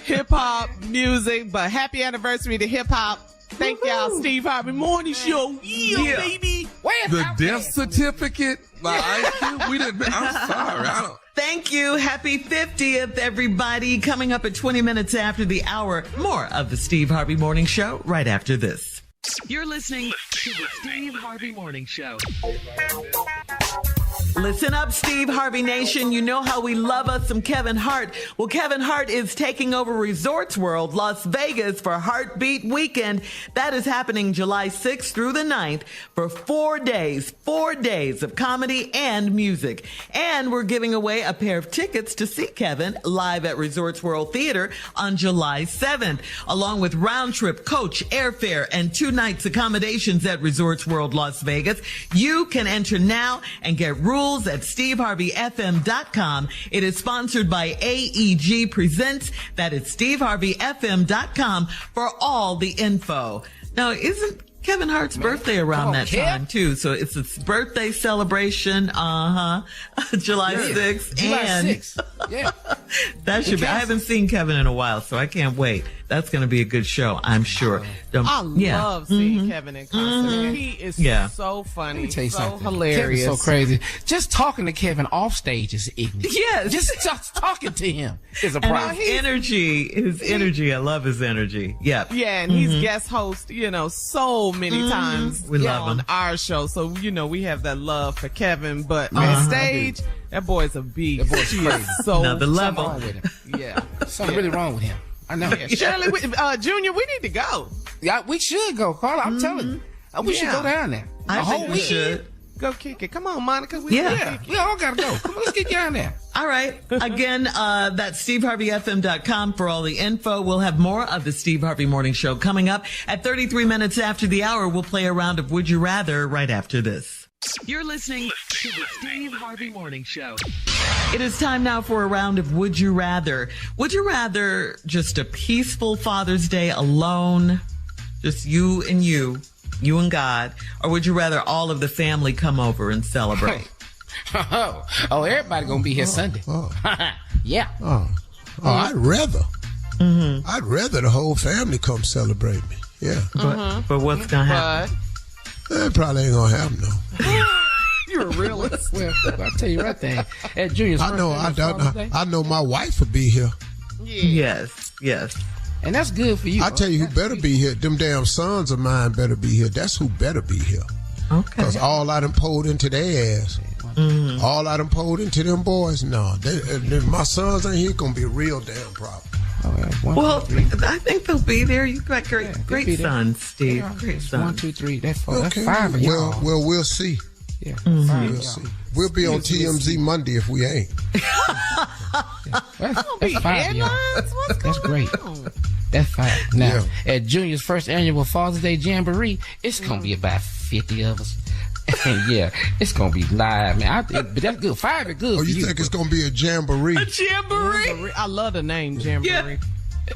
hip hop music, but happy anniversary to hip hop. Thank y'all, Steve Harvey Morning Show. Yeah, baby. The death certificate by Ice Cube? I'm sorry. I don't. Thank you. Happy 50th, everybody. Coming up at 20 minutes after the hour. More of the Steve Harvey Morning Show right after this. You're listening to the Steve Harvey Morning Show. Listen up, Steve Harvey Nation. You know how we love us some Kevin Hart. Well, Kevin Hart is taking over Resorts World Las Vegas for Heartbeat Weekend. That is happening July 6th through the 9th for 4 days of comedy and music. And we're giving away a pair of tickets to see Kevin live at Resorts World Theater on July 7th, along with round trip, coach, airfare, and 2 nights accommodations at Resorts World Las Vegas. You can enter now and get rules at steveharveyfm.com. It is sponsored by AEG Presents. That is steveharveyfm.com for all the info. Now, isn't Kevin Hart's birthday around that time, too? So it's his birthday celebration. July 6th. July 6th. Yeah. That should be. I haven't seen Kevin in a while, so I can't wait. That's going to be a good show, I'm sure. I love seeing Kevin in concert. He is so funny, Let me tell you so something. hilarious. Kevin's so crazy. Just talking to Kevin off stage is ignorant. Yes. Just talking to him is a problem. And his energy, I love his energy. Yep. Yeah, and he's guest host, so many times we love on him. our show. So, we have that love for Kevin. But on stage, that boy's a beast. That boy's crazy. So another level. Something wrong with him. Yeah. Something really wrong with him. I know. Yeah, Shirley, Junior, we need to go. Yeah, we should go, Carla. I'm telling you. We should go down there. I think we should. Go kick it. Come on, Monica. We all gotta go. Come on, let's get down there. All right. Again, that's steveharveyfm.com for all the info. We'll have more of the Steve Harvey Morning Show coming up. At 33 minutes after the hour, we'll play a round of Would You Rather right after this. You're listening to the Steve Harvey Morning Show. It is time now for a round of Would You Rather. Would you rather just a peaceful Father's Day alone, just you and God, or would you rather all of the family come over and celebrate? Everybody gonna be here Sunday. Yeah. I'd rather. I'd rather the whole family come celebrate me. Yeah. But what's gonna happen? It probably ain't gonna happen though. You're a realist. Well, I'll tell you right thing. At Junior's I know my wife will be here. Yeah. Yes. And that's good for you. I tell you who better be here. Them damn sons of mine better be here. That's who better be here. Okay. Because all I done pulled into their ass. All I done pulled into them boys, no. My sons ain't here, gonna be a real damn problem. Well, I think they'll be there. You've got great sons, Steve. Great sons. 1, 2, 3. That's 4. Okay. That's 5 of y'all. Well, we'll see. Yeah. We'll see. We'll be on TMZ Monday if we ain't. That's 5 of y'all. That's great. That's 5. Now, at Junior's first annual Father's Day Jamboree, it's going to be about 50 of us. Yeah, it's going to be live, man. But that's good. 5 is good. Oh, you think it's going to be a jamboree? A jamboree? I love the name Jamboree. Yeah.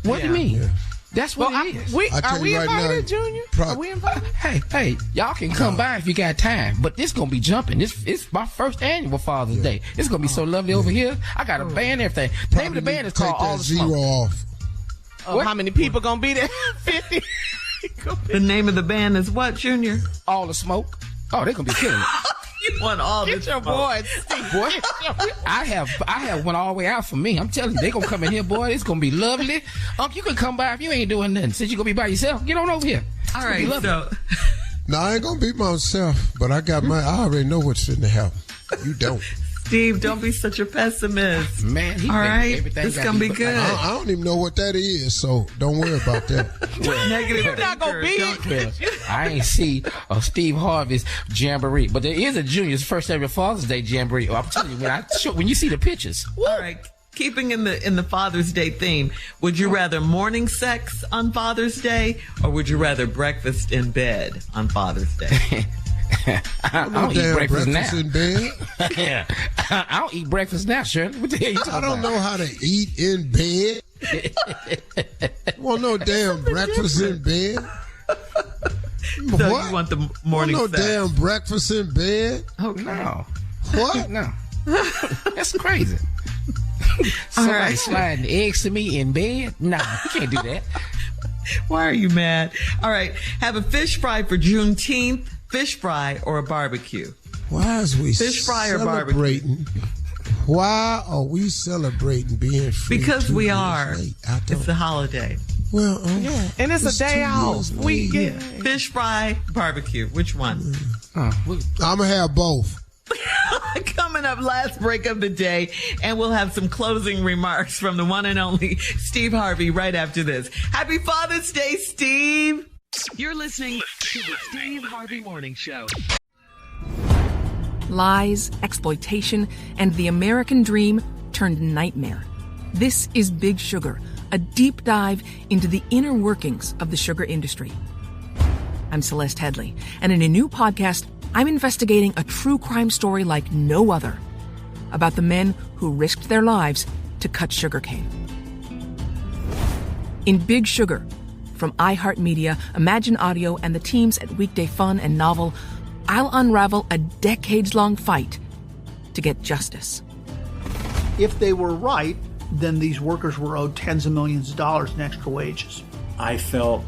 What do you mean? Yeah. That's what it is. Are we invited, Junior? Are we invited? Hey, y'all can come by if you got time, but this gonna be jumping. It's my first annual Father's Day. It's gonna be so lovely over here. I got a band and everything. The name of the band is called All the Smoke. Zero off. Oh, how many people gonna be there? 50. The name of the band is what, Junior? All the Smoke. Oh, they're gonna be killing it. You want all Get this your boy, Steve. Boy, I have one all the way out for me. I'm telling you, they gonna come in here, boy. It's gonna be lovely. You can come by if you ain't doing nothing. Since you gonna be by yourself, get on over here. All right, so. No, I ain't gonna be myself, but I already know what's finna happen. You don't. Steve, don't be such a pessimist. Man, all right, it's gonna be good. I don't even know what that is, so don't worry about that. Negative. You're not gonna be. I ain't see Steve Harvey's jamboree, but there is a Junior's first ever Father's Day jamboree. I'm telling you, when you see the pictures. All right, keeping in the Father's Day theme, would you rather morning sex on Father's Day, or would you rather breakfast in bed on Father's Day? I don't eat breakfast now. In bed? Yeah. I don't eat breakfast now, Shirley. What the hell you talking about? I don't know how to eat in bed. Want no damn breakfast in bed? So what? You want the morning sex? Damn breakfast in bed? Oh, no. What? No. That's crazy. Somebody sliding eggs to me in bed? Nah, you can't do that. Why are you mad? All right, have a fish fry for Juneteenth. Fish fry or a barbecue? Why is we fish fry or barbecue? Why are we celebrating being free? Because we are. It's a holiday. Well, and it's a day off. Fish fry, barbecue. Which one? I'm gonna have both. Coming up, last break of the day, and we'll have some closing remarks from the one and only Steve Harvey right after this. Happy Father's Day, Steve. You're listening to the Steve Harvey Morning Show. Lies, exploitation, and the American dream turned nightmare. This is Big Sugar, a deep dive into the inner workings of the sugar industry. I'm Celeste Headley, and in a new podcast, I'm investigating a true crime story like no other about the men who risked their lives to cut sugarcane. In Big Sugar, from iHeartMedia, Imagine Audio, and the teams at Weekday Fun and Novel, I'll unravel a decades-long fight to get justice. If they were right, then these workers were owed tens of millions of dollars in extra wages. I felt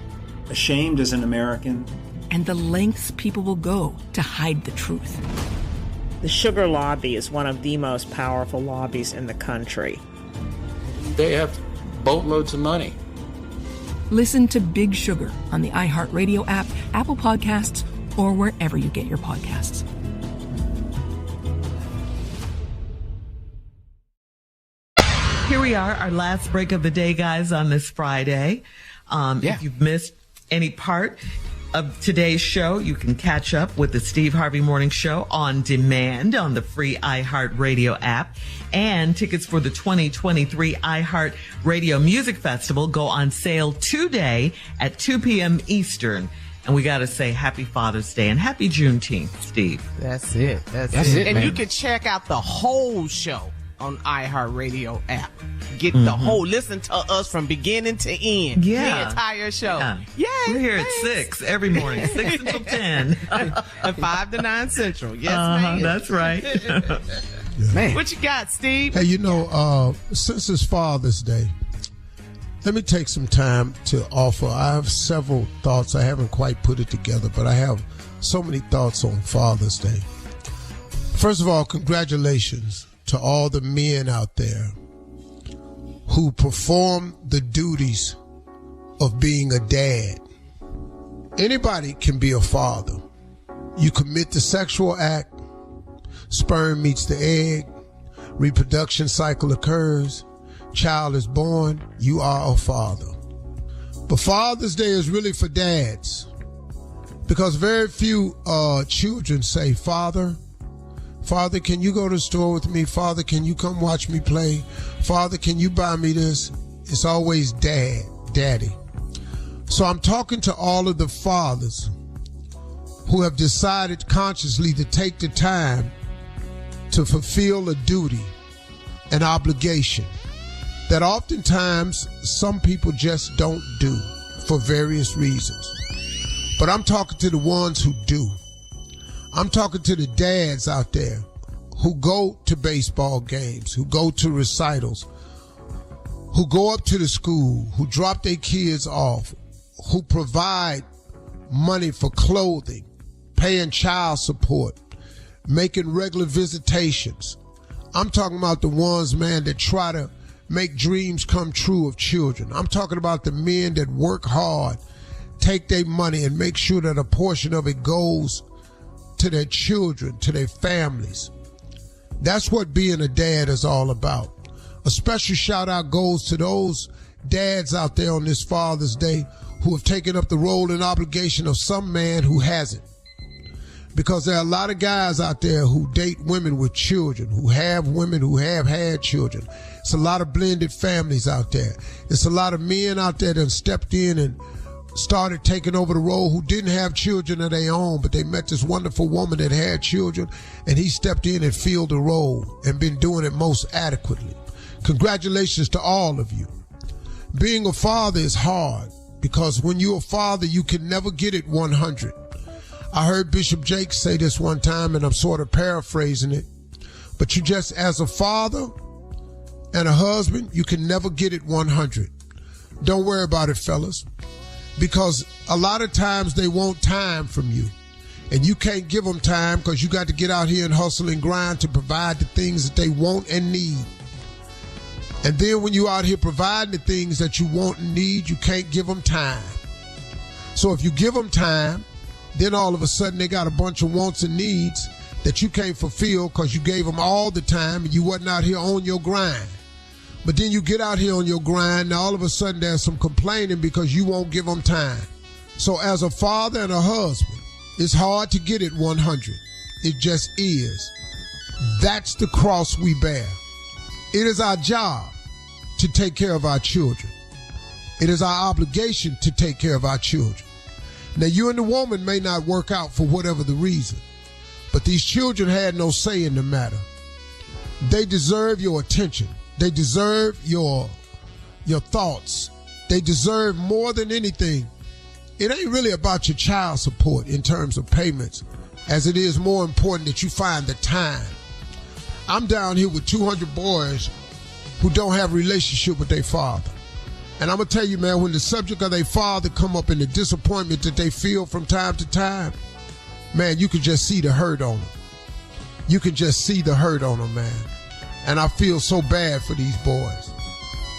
ashamed as an American. And the lengths people will go to hide the truth. The sugar lobby is one of the most powerful lobbies in the country. They have boatloads of money. Listen to Big Sugar on the iHeartRadio app, Apple Podcasts, or wherever you get your podcasts. Here we are, our last break of the day, guys, on this Friday. If you've missed any part of today's show, you can catch up with the Steve Harvey Morning Show on demand on the free iHeartRadio app. And tickets for the 2023 iHeartRadio Music Festival go on sale today at 2 p.m. Eastern. And we got to say happy Father's Day and happy Juneteenth, Steve. That's it. That's it. And you can check out the whole show on iHeartRadio app. Get the whole, listen to us from beginning to end. Yeah. The entire show. Yeah. Yay. We're here at 6 every morning, 6 until 10. And 5 to 9 Central. Yes, ma'am. That's right. Man. What you got, Steve? Hey, since it's Father's Day, let me take some time to offer. I have several thoughts. I haven't quite put it together, but I have so many thoughts on Father's Day. First of all, congratulations to all the men out there who perform the duties of being a dad. Anybody can be a father. You commit the sexual act, Sperm meets the egg. Reproduction cycle occurs. Child is born. You are a father. But Father's Day is really for dads. Because very few children say, Father, can you go to the store with me? Father, can you come watch me play? Father, can you buy me this? It's always daddy. So I'm talking to all of the fathers who have decided consciously to take the time to fulfill a duty, an obligation that oftentimes some people just don't do for various reasons. But I'm talking to the ones who do. I'm talking to the dads out there who go to baseball games, who go to recitals, who go up to the school, who drop their kids off, who provide money for clothing, paying child support, making regular visitations. I'm talking about the ones, man, that try to make dreams come true of children. I'm talking about the men that work hard, take their money and make sure that a portion of it goes to their children, to their families. That's what being a dad is all about. A special shout out goes to those dads out there on this Father's Day who have taken up the role and obligation of some man who hasn't. Because there are a lot of guys out there who date women with children, who have women who have had children. It's a lot of blended families out there. It's a lot of men out there that stepped in and started taking over the role who didn't have children of their own, but they met this wonderful woman that had children, and he stepped in and filled the role and been doing it most adequately. Congratulations to all of you. Being a father is hard because when you're a father, you can never get it 100. I heard Bishop Jake say this one time, and I'm sort of paraphrasing it, but you just, as a father and a husband, you can never get it 100. Don't worry about it, fellas, because a lot of times they want time from you, and you can't give them time because you got to get out here and hustle and grind to provide the things that they want and need. And then when you're out here providing the things that you want and need, you can't give them time. So if you give them time, then all of a sudden they got a bunch of wants and needs that you can't fulfill because you gave them all the time and you wasn't out here on your grind. But then you get out here on your grind, and all of a sudden there's some complaining because you won't give them time. So as a father and a husband, it's hard to get it 100. It just is. That's the cross we bear. It is our job to take care of our children. It is our obligation to take care of our children. Now, you and the woman may not work out for whatever the reason, but these children had no say in the matter. They deserve your attention. They deserve your thoughts. They deserve more than anything. It ain't really about your child support in terms of payments, as it is more important that you find the time. I'm down here with 200 boys who don't have a relationship with their father. And I'm going to tell you, man, when the subject of their father come up and the disappointment that they feel from time to time, man, you can just see the hurt on them. You can just see the hurt on them, man. And I feel so bad for these boys.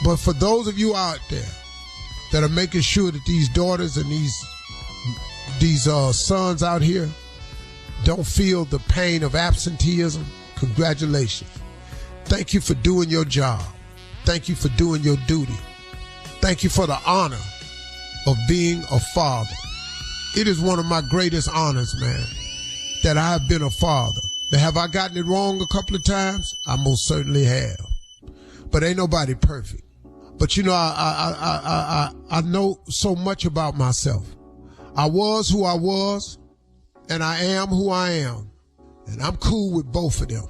But for those of you out there that are making sure that these daughters and these sons out here don't feel the pain of absenteeism, congratulations. Thank you for doing your job. Thank you for doing your duty. Thank you for the honor of being a father. It is one of my greatest honors, man, that I have been a father. Now, have I gotten it wrong a couple of times? I most certainly have. But ain't nobody perfect. But you know, I know so much about myself. I was who I was, and I am who I am. And I'm cool with both of them.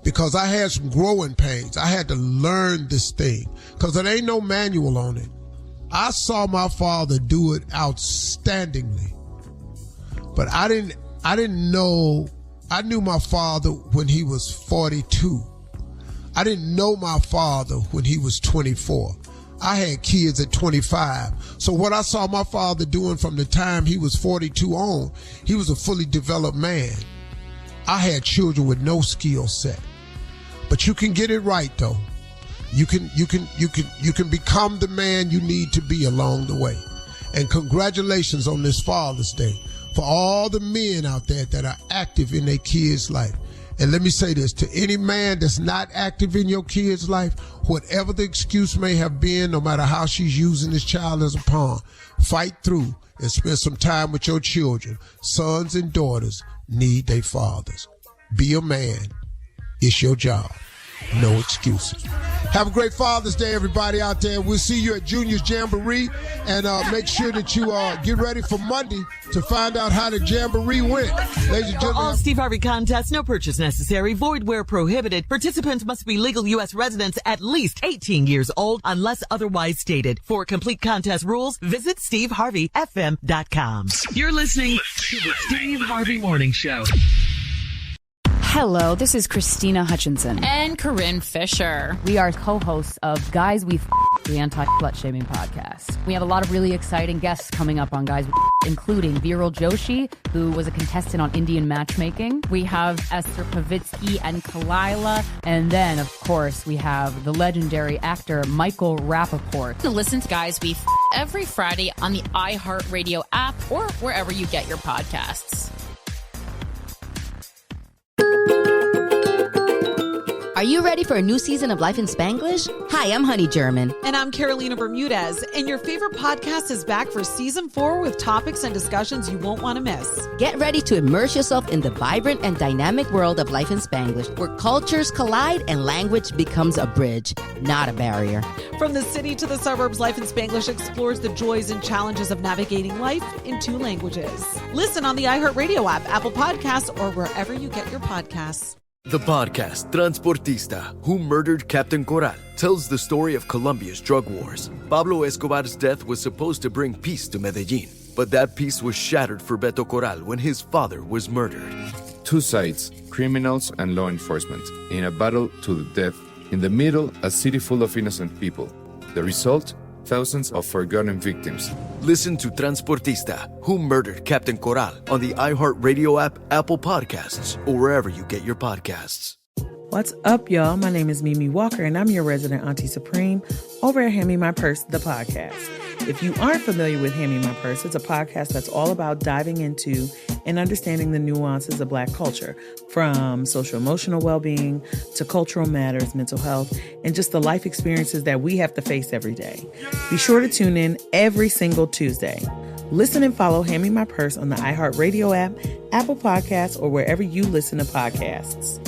Because I had some growing pains. I had to learn this thing because there ain't no manual on it. I saw my father do it outstandingly, but I didn't know. I knew my father when he was 42. I didn't know my father when he was 24. I had kids at 25. So what I saw my father doing from the time he was 42 on, he was a fully developed man. I had children with no skill set. But you can get it right though. You can become the man you need to be along the way. And congratulations on this Father's Day for all the men out there that are active in their kids' life. And let me say this, to any man that's not active in your kid's life, whatever the excuse may have been, no matter how she's using this child as a pawn, fight through and spend some time with your children. Sons and daughters need their fathers. Be a man. It's your job. No excuses. Have a great Father's Day, everybody out there. We'll see you at Junior's Jamboree, and make sure that you get ready for Monday to find out how the Jamboree went. Ladies and gentlemen, all Steve Harvey contests, no purchase necessary, void where prohibited. Participants must be legal U.S. residents at least 18 years old unless otherwise stated. For complete contest rules, visit SteveHarveyFM.com. You're listening to the Steve Harvey Morning Show. Hello, this is Christina Hutchinson. And Corinne Fisher. We are co-hosts of Guys We the Anti-Slut Shaming Podcast. We have a lot of really exciting guests coming up on Guys We including Viral Joshi, who was a contestant on Indian Matchmaking. We have Esther Pavitsky and Kalila. And then, of course, we have the legendary actor Michael Rappaport. Listen to Guys We every Friday on the iHeartRadio app or wherever you get your podcasts. Are you ready for a new season of Life in Spanglish? Hi, I'm Honey German. And I'm Carolina Bermudez. And your favorite podcast is back for season 4 with topics and discussions you won't want to miss. Get ready to immerse yourself in the vibrant and dynamic world of Life in Spanglish, where cultures collide and language becomes a bridge, not a barrier. From the city to the suburbs, Life in Spanglish explores the joys and challenges of navigating life in 2 languages. Listen on the iHeartRadio app, Apple Podcasts, or wherever you get your podcasts. The podcast Transportista, Who Murdered Captain Corral, tells the story of Colombia's drug wars. Pablo Escobar's death was supposed to bring peace to Medellin, but that peace was shattered for Beto Corral when his father was murdered. 2 sides, criminals and law enforcement, in a battle to the death. In the middle, a city full of innocent people. The result? Thousands of forgotten victims. Listen to Transportista, Who Murdered Captain Corral on the iHeartRadio app, Apple Podcasts, or wherever you get your podcasts. What's up, y'all? My name is Mimi Walker, and I'm your resident Auntie Supreme over at Hand Me My Purse, the podcast. If you aren't familiar with Hand Me My Purse, it's a podcast that's all about diving into and understanding the nuances of Black culture, from social-emotional well-being to cultural matters, mental health, and just the life experiences that we have to face every day. Be sure to tune in every single Tuesday. Listen and follow Hand Me My Purse on the iHeartRadio app, Apple Podcasts, or wherever you listen to podcasts.